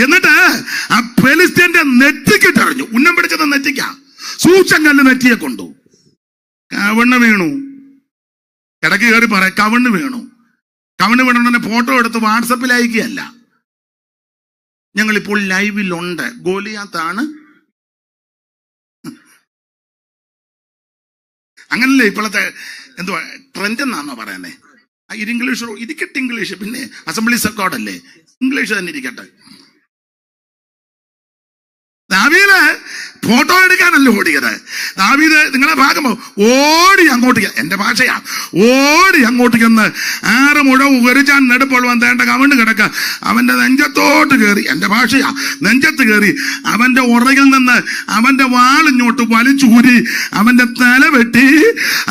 എന്നിട്ട് ആ ഫെലിസ്ത്യന്റെ നെറ്റിക്കിട്ടെറിഞ്ഞു. ഉന്നം പിടിച്ചത് നെറ്റിക്ക. സൂക്ഷം കല്ല് നെറ്റിയെ കൊണ്ടു. കവണ്ണ് വീണു. ഇടയ്ക്ക് കയറി പറയാം കവണ്ണ് വീണു. കവണ്ണ് വീണുണ്ടെന്നെ ഫോട്ടോ എടുത്ത് വാട്സപ്പിൽ അയക്കുകയല്ല. ഞങ്ങളിപ്പോൾ ലൈവിലുണ്ട്. ഗോലിയാത്താണ്. അങ്ങനല്ലേ ഇപ്പോഴത്തെ എന്തുവാ ട്രെൻഡ് എന്നാണോ പറയുന്നേ? ഇംഗ്ലീഷ് ഇരിക്കട്ടെ, ഇംഗ്ലീഷ് പിന്നെ അസംബ്ലീസ് അക്കോർഡല്ലേ, ഇംഗ്ലീഷ് തന്നെ ഇരിക്കട്ടെ. ദാവീദ് ഫോട്ടോ എടുക്കാനല്ല ഓടിയത്. ദാവീദ് നിങ്ങളെ ഭാഗമോ ഓടി അങ്ങോട്ട്, എന്റെ ഭാഷയാ, ഓടി അങ്ങോട്ട് ചെന്ന് 6 മുഴം ഉകരിച്ചാൻ നെടുപ്പോൾ വന്നേണ്ട കവണ്ട് കിടക്ക അവന്റെ നെഞ്ചത്തോട്ട് കയറി, എന്റെ ഭാഷയാ, നെഞ്ചത്ത് കയറി അവന്റെ ഉറകിൽ നിന്ന് അവന്റെ വാളിഞ്ഞോട്ട് വലിച്ചൂരി അവന്റെ തല വെട്ടി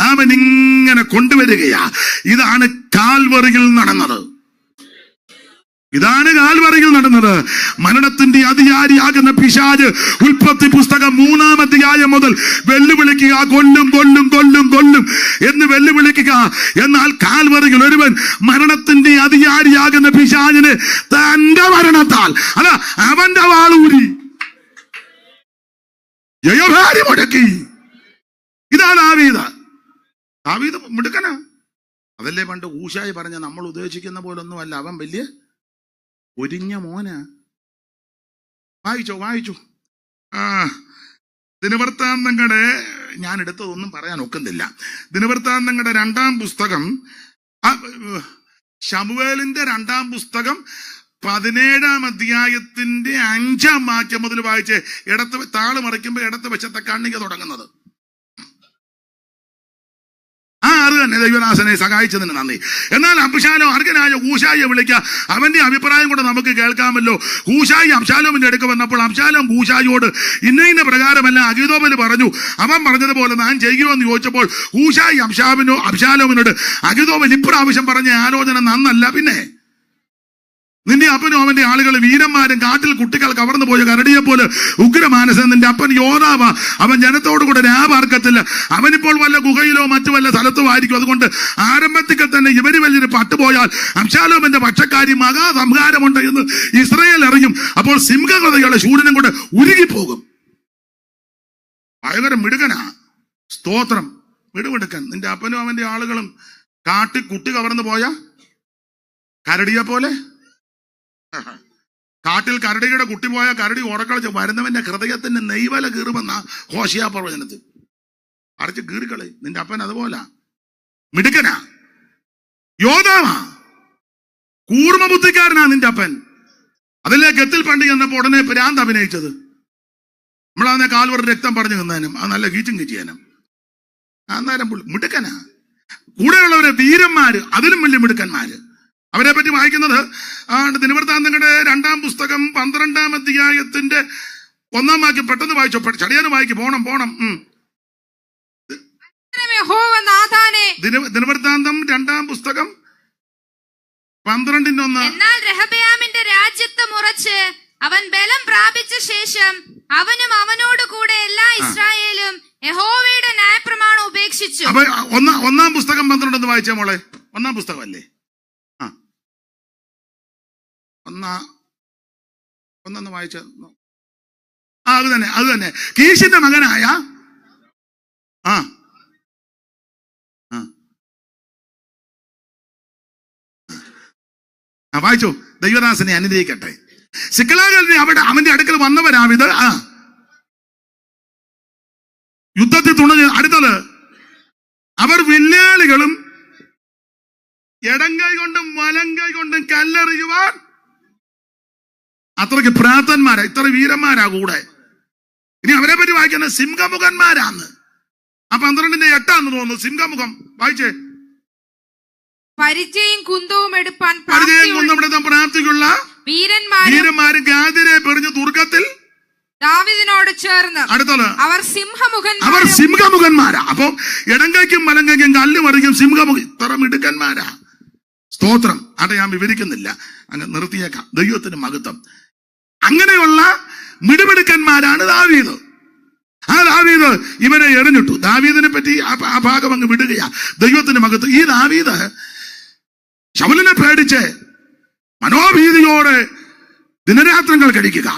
അവൻ ഇങ്ങനെ കൊണ്ടുവരികയാ. ഇതാണ് കാൽവറിയിൽ നടന്നത്. ഇതാണ് കാൽവറിയിൽ നടന്നത്. മരണത്തിന്റെ അധികാരിയാകുന്ന പിശാച് ഉൽപ്പത്തി പുസ്തകം 3-ാം അധ്യായം മുതൽ വെല്ലുവിളിക്കുക, കൊല്ലും കൊല്ലും കൊല്ലും കൊല്ലും എന്ന് വെല്ലുവിളിക്കുക. എന്നാൽ കാൽവറിയിൽ ഒരുവൻ മരണത്തിന്റെ അധികാരിയാകുന്ന പിശാചിന് തന്റെ മരണത്താൽ അല്ല അവന്റെ വാളൂരി ജയഭാരി മുടക്കി. ഇതാണ് ദാവീദ്. ദാവീദ് മിടുക്കനാ. അതല്ലേ പണ്ട് ഊശായി പറഞ്ഞ നമ്മൾ ഉദ്ദേശിക്കുന്ന പോലൊന്നുമല്ല, അവൻ വലിയ ഒരിഞ്ഞ മോന. വായിച്ചു ദിനവൃത്താന്തങ്ങളുടെ, ഞാൻ എടുത്തതൊന്നും പറയാൻ ഒക്കുന്നില്ല. ദിനവൃത്താന്തങ്ങളുടെ 2-ാം പുസ്തകം, ശമൂവേലിന്റെ 2-ാം പുസ്തകം 17-ാം അധ്യായത്തിന്റെ 5-ാം വാക്യം മുതൽ വായിച്ച് ഇടത്ത് താള് മറിക്കുമ്പോ ഇടത്ത് വശത്തെ കണ്ണിക തുടങ്ങുന്നത്. അത് തന്നെ ദൈവദാസനെ സഹായിച്ചതിന് നന്ദി. എന്നാൽ അബ്ശാലോം അർഹനായ ഹൂശായിയെ വിളിക്കുക, അവന്റെ അഭിപ്രായം കൂടെ നമുക്ക് കേൾക്കാമല്ലോ. ഹൂശായി അബ്ശാലോമിന്റെ അടുക്ക് വന്നപ്പോൾ അബ്ശാലോം ഹൂശായിയോട് ഇന്ന പ്രകാരമല്ല അഹീതോഫെൽ പറഞ്ഞു, അവൻ പറഞ്ഞതുപോലെ ഞാൻ ചെയ്യുമോ എന്ന് ചോദിച്ചപ്പോൾ ഹൂശായി അബ്ശാലോമിനോട് അഹീതോഫെൽ ഇപ്രാവശ്യം പറഞ്ഞ ആലോചന നന്നല്ല, പിന്നെ നിന്റെ അപ്പനും അവന്റെ ആളുകൾ വീരന്മാരും കാട്ടിൽ കുട്ടികൾ കവർന്നു പോയ കരടിയെ പോലെ ഉഗ്രമാനസൻ. നിന്റെ അപ്പൻ യോദ്ധാവ, അവൻ ജനത്തോടു കൂടെ രാപാർക്കത്തില്ല. അവനിപ്പോൾ വല്ല ഗുഹയിലോ മറ്റു വല്ല സ്ഥലത്തോ ആയിരിക്കും. അതുകൊണ്ട് ആരംഭത്തിൽ തന്നെ ഇവര് വലിയൊരു പട്ടുപോയാൽ അബ്ശാലോമിന്റെ പക്ഷക്കാരി മഹാസംഹാരമുണ്ട് എന്ന് ഇസ്രായേൽ അറിയും. അപ്പോൾ സിംഹകൃതയുടെ ശൂരനും കൂടെ ഉരുകിപ്പോകും. ഭയങ്കര മിടുക്കനാ, സ്തോത്രം, മിടുമിടുക്കൻ. നിന്റെ അപ്പനും അവന്റെ ആളുകളും കാട്ടിൽ കുട്ടി കവർന്നു പോയ കരടിയെ പോലെ, കാട്ടിൽ കരടിയുടെ കുട്ടി പോയ കരടി ഉറക്കളച്ച് വരുന്നവന്റെ ഹൃദയത്തിന്റെ നെയ്വല കീറുമെന്ന ഹോശിയ പ്രവചനത്തിൽ അടച്ച് കീറിക്കളി. നിന്റെ അപ്പൻ അതുപോലെ മിടുക്കനാ, യോദ്ധാവാ, കൂർമ്മ ബുദ്ധിക്കാരനാ നിന്റെ അപ്പൻ. അതല്ലേ ഗത്തിൽ പണ്ടിക എന്നപ്പോ ഉടനെ ഭ്രാന്ത് അഭിനയിച്ചത്. നമ്മളതിനെ കാൽവറി രക്തം പറഞ്ഞു നിന്നേനും അത് നല്ല കീച്ചും കീച്ചിയാനും. അന്നേരം മിടുക്കനാ. കൂടെയുള്ളവരെ വീരന്മാര്, അതിലും വലിയ മിടുക്കന്മാര്. അവരെ പറ്റി വായിക്കുന്നത് ദിനവൃത്താന്തങ്ങളുടെ 2-ാം പുസ്തകം 12-ാം അധ്യായത്തിന്റെ 1-ാം വാക്യം. പെട്ടെന്ന് വായിച്ചോ, ചടിയാനും വായിക്കും, പോണം. ദിനവൃത്താന്തം 2-ാം പുസ്തകം 12-1. എന്നാൽ രെഹബെയാമിന്റെ രാജ്യത്വം ഉറച്ച് അവൻ ബലം പ്രാപിച്ച ശേഷം അവനും അവനോട് കൂടെ എല്ലാ ഇസ്രായേലും യഹോവയുടെ ന്യായപ്രമാണം ഉപേക്ഷിച്ചു. അപ്പൊ 1-ാം പുസ്തകം 12 വായിച്ചേ മോളെ. 1-ാം പുസ്തകം അല്ലേ? ഒന്നൊന്ന് വായിച്ച. അത് തന്നെ കീശിന്റെ മകനായ വായിച്ചു. ദൈവദാസനെ അനുഗ്രഹിക്കട്ടെ. സിക്ലാഗിനെ അവിടെ അവന്റെ അടുക്കൽ വന്നവരാവിത് യുദ്ധത്തിൽ തുണഞ്ഞ്. അടുത്തത്, അവർ വില്ലാളികളും ഇടങ്കൈ കൊണ്ടും വലങ്കൈ കൊണ്ടും കല്ലെറിയുവാൻ. അത്രയ്ക്ക് പ്രാർത്ഥന്മാരാ, ഇത്ര വീരന്മാരാ കൂടെ. ഇനി അവരെ പറ്റി വായിക്കുന്നത് സിംഹമുഖന്മാരാന്ന്. 12-ന്റെ 8 തോന്നുന്നു. സിംഹമുഖം വായിച്ചേ. പരിചയം കുന്തവും എടുപ്പാൻ പ്രാപ്തിയുള്ള വീരന്മാരും ഗാദിരെ പെറിഞ്ഞ് തുർക്കത്തിൽ ദാവീദിനോട് ചേർന്ന്. അടുത്തത്, അവർ സിംഹമുഖന്മാരാ. അപ്പൊ ഇടങ്കയ്ക്കും വലങ്കയ്ക്കും കല്ല് മറിക്കും സിംഹമുഖം. ഇത്ര മിടുക്കന്മാരാ. സ്തോത്രം. അത് ഞാൻ വിവരിക്കുന്നില്ല, അങ്ങ് നിർത്തിയേക്കാം. ദൈവത്തിന് മഹത്വം. അങ്ങനെയുള്ള മിടുമിടുക്കന്മാരാണ് ദാവീദ്. ആ ദാവീദ് ഇവനെ എറിഞ്ഞിട്ടു. ദാവീദിനെ പറ്റി ആ ഭാഗം അങ്ങ് വിടുകയാ. ദൈവത്തിന് മഹത്വം. ഈ ദാവീദ് ശൗലിനെ പേടിച്ച് മനോഭീതിയോടെ ദിനരാത്രങ്ങൾ കഴിക്കുക.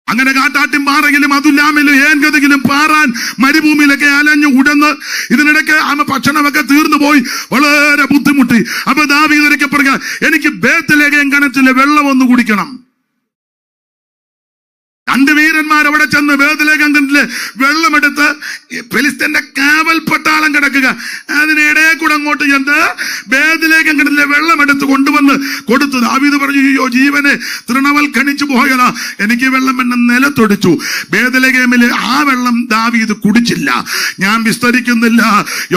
അങ്ങനെ കാട്ടാട്ടും പാറയിലും അതുല്ലാമിലും ഏൻകഥയിലും പാറാൻ മരുഭൂമിയിലൊക്കെ അലഞ്ഞു ഉടന്ന് ഇതിനിടയ്ക്ക് ഭക്ഷണമൊക്കെ തീർന്നു പോയി വളരെ ബുദ്ധിമുട്ടി. അപ്പൊ ദാവീദിനൊക്കെ പറയുക, എനിക്ക് ബേത്ത്ലേഹേം കിണറ്റിലെ വെള്ളം ഒന്ന് കുടിക്കണം. 2 വീരന്മാർ അവിടെ ചെന്ന് ബേത്ലഹേമിലെ വെള്ളമെടുത്ത് ഫെലിസ്ത്യന്റെ കാവൽ പട്ടാളം കിടക്കുക, അതിനിടെ കൂടെ അങ്ങോട്ട് ചെന്ന് ബേത്ലഹേമിലെ വെള്ളമെടുത്ത് കൊണ്ടുവന്ന് കൊടുത്തു. ദാവീദ് പറഞ്ഞു, അയ്യോ ജീവനെ തൃണവൽക്കണിച്ചു പോയതാ, എനിക്ക് വെള്ളം എന്നെ നിലത്തൊടിച്ചു. ബേത്ലഹേമിലെ ആ വെള്ളം ദാവീദ് കുടിച്ചില്ല. ഞാൻ വിസ്തരിക്കുന്നില്ല.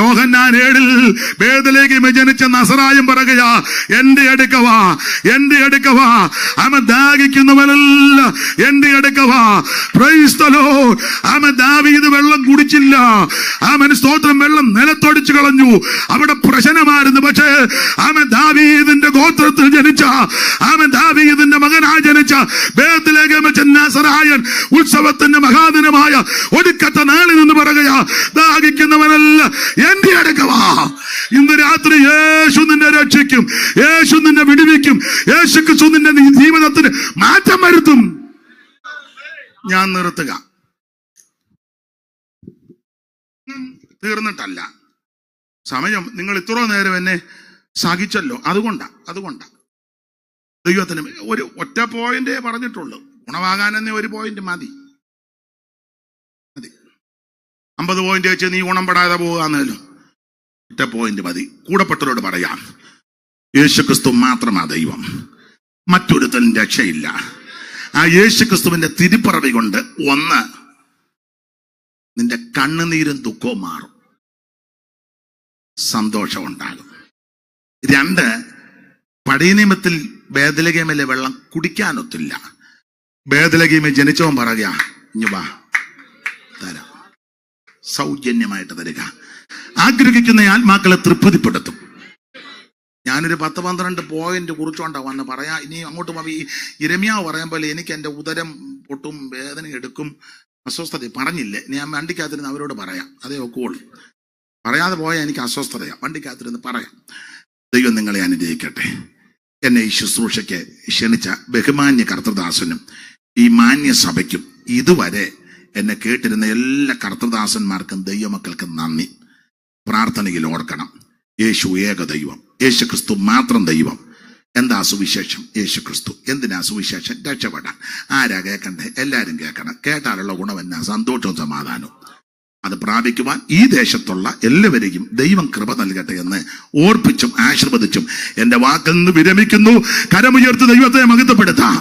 യോഹന്നാൻ 7 ബേത്ലഹേമിൽ ജനിച്ച നസറായൻ പറയുകയാ, എന്റെ അടുക്കവാ, എന്റെ അടുക്കവാ, അവൻ ദാഹിക്കുന്നവനല്ല, എന്റെ അടുക്കവാ. Praise the Lord. അവൻ ദാവീദ് വെള്ളം കുടിച്ചില്ല. അവൻ സ്തോത്രം വെള്ളം നിലത്തൊടിച്ചു കളഞ്ഞു. അവിടെ പ്രശ്നമായിരുന്നു. പക്ഷേ അവൻ ദാവീദിന്റെ ഗോത്രത്തിൽ ജനിച്ച, അവൻ ദാവീദിന്റെ മകനായി ജനിച്ച ബേത്ലഹേമിൽ നസറായൻ ഉത്സവത്തിന്റെ മഹാദിനമായ ഒടുക്കത്തെ നാളിൽ നിന്ന് പറയുകയാ, ദാഹിക്കുന്നവനല്ല, എന്റെ അടുക്കവാ. ഇന്ന് രാത്രി യേശു നിന്നെ രക്ഷിക്കും, യേശു നിന്നെ വിടുവിക്കും, യേശു ക്രിസ്തു നിന്റെ ജീവിതത്തിന് മാറ്റം വരുത്തും. ഞാൻ നിർത്തുക. തീർന്നിട്ടല്ല, സമയം നിങ്ങൾ ഇത്ര നേരം എന്നെ സഹിച്ചല്ലോ, അതുകൊണ്ടാ ദൈവത്തിന് ഒരു ഒറ്റ പോയിന്റേ പറഞ്ഞിട്ടുള്ളൂ. ഗുണമാകാനെന്നേ ഒരു പോയിന്റ് മതി. 50 പോയിന്റ് വെച്ച് നീ ഗുണപ്പെടാതെ പോകാന്നല്ലോ, ഒറ്റ പോയിന്റ് മതി. കൂടപ്പെട്ടവരോട് പറയാം, യേശുക്രിസ്തു മാത്രമാ ദൈവം, മറ്റൊരുത്തനും രക്ഷയില്ല. ആ യേശുക്രിസ്തുവിന്റെ തിരുപ്പിറവി കൊണ്ട് 1 നിന്റെ കണ്ണുനീരും ദുഃഖവും മാറും, സന്തോഷം ഉണ്ടാകും. 2 പഴയ നിയമത്തിൽ ബേത്ലഹേമിലെ വെള്ളം കുടിക്കാനൊത്തില്ല. ബേത്ലഹേമിൽ ജനിച്ചവൻ പറയുക, ഇഞ്ഞു വാ തരാം, സൗജന്യമായിട്ട് തരിക. ആഗ്രഹിക്കുന്ന ആത്മാക്കളെ തൃപ്തിപ്പെടുത്തും. ഞാനൊരു 10-12 പോയിന്റ് കുറിച്ചോണ്ടാ വന്ന് പറയാ. ഇനി അങ്ങോട്ട് ഈ ഇരമ്യാവ് പറയാൻ പോലെ എനിക്ക് എൻ്റെ ഉദരം പൊട്ടും, വേദന എടുക്കും, അസ്വസ്ഥത പറഞ്ഞില്ലേ. ഞാൻ വണ്ടിക്കകത്തിരുന്ന് അവരോട് പറയാം, അതേ ഒക്കുള്ളൂ. പറയാതെ പോയാൽ എനിക്ക് അസ്വസ്ഥതയാ. വണ്ടിക്കകത്തിരുന്ന് പറയാം. ദൈവം നിങ്ങളെ അനുഗ്രഹിക്കട്ടെ. എന്നെ ഈ ശുശ്രൂഷയ്ക്ക് ക്ഷണിച്ച ബഹുമാന്യ കർത്തൃദാസനും ഈ മാന്യസഭയ്ക്കും ഇതുവരെ എന്നെ കേട്ടിരുന്ന എല്ലാ കർത്തൃദാസന്മാർക്കും ദൈവമക്കൾക്ക് നന്ദി. പ്രാർത്ഥനയിൽ ഓർക്കണം, യേശു ഏക ദൈവം, യേശു ക്രിസ്തു മാത്രം ദൈവം. എന്താ സുവിശേഷം? യേശു ക്രിസ്തു. എന്തിനാ സുവിശേഷം? രക്ഷപ്പെടാൻ. ആരാ കേൾക്കണ്ടേ? എല്ലാവരും കേൾക്കണം. കേട്ടാലുള്ള ഗുണം എന്നാ? സന്തോഷവും സമാധാനവും. അത് പ്രാപിക്കുവാൻ ഈ ദേശത്തുള്ള എല്ലാവരെയും ദൈവം കൃപ നൽകട്ടെ എന്ന് ഓർപ്പിച്ചും ആശീർവദിച്ചും എന്റെ വാക്കിൽ നിന്ന് വിരമിക്കുന്നു. കരമുയർത്തി ദൈവത്തെ മഹത്വപ്പെടുത്താം.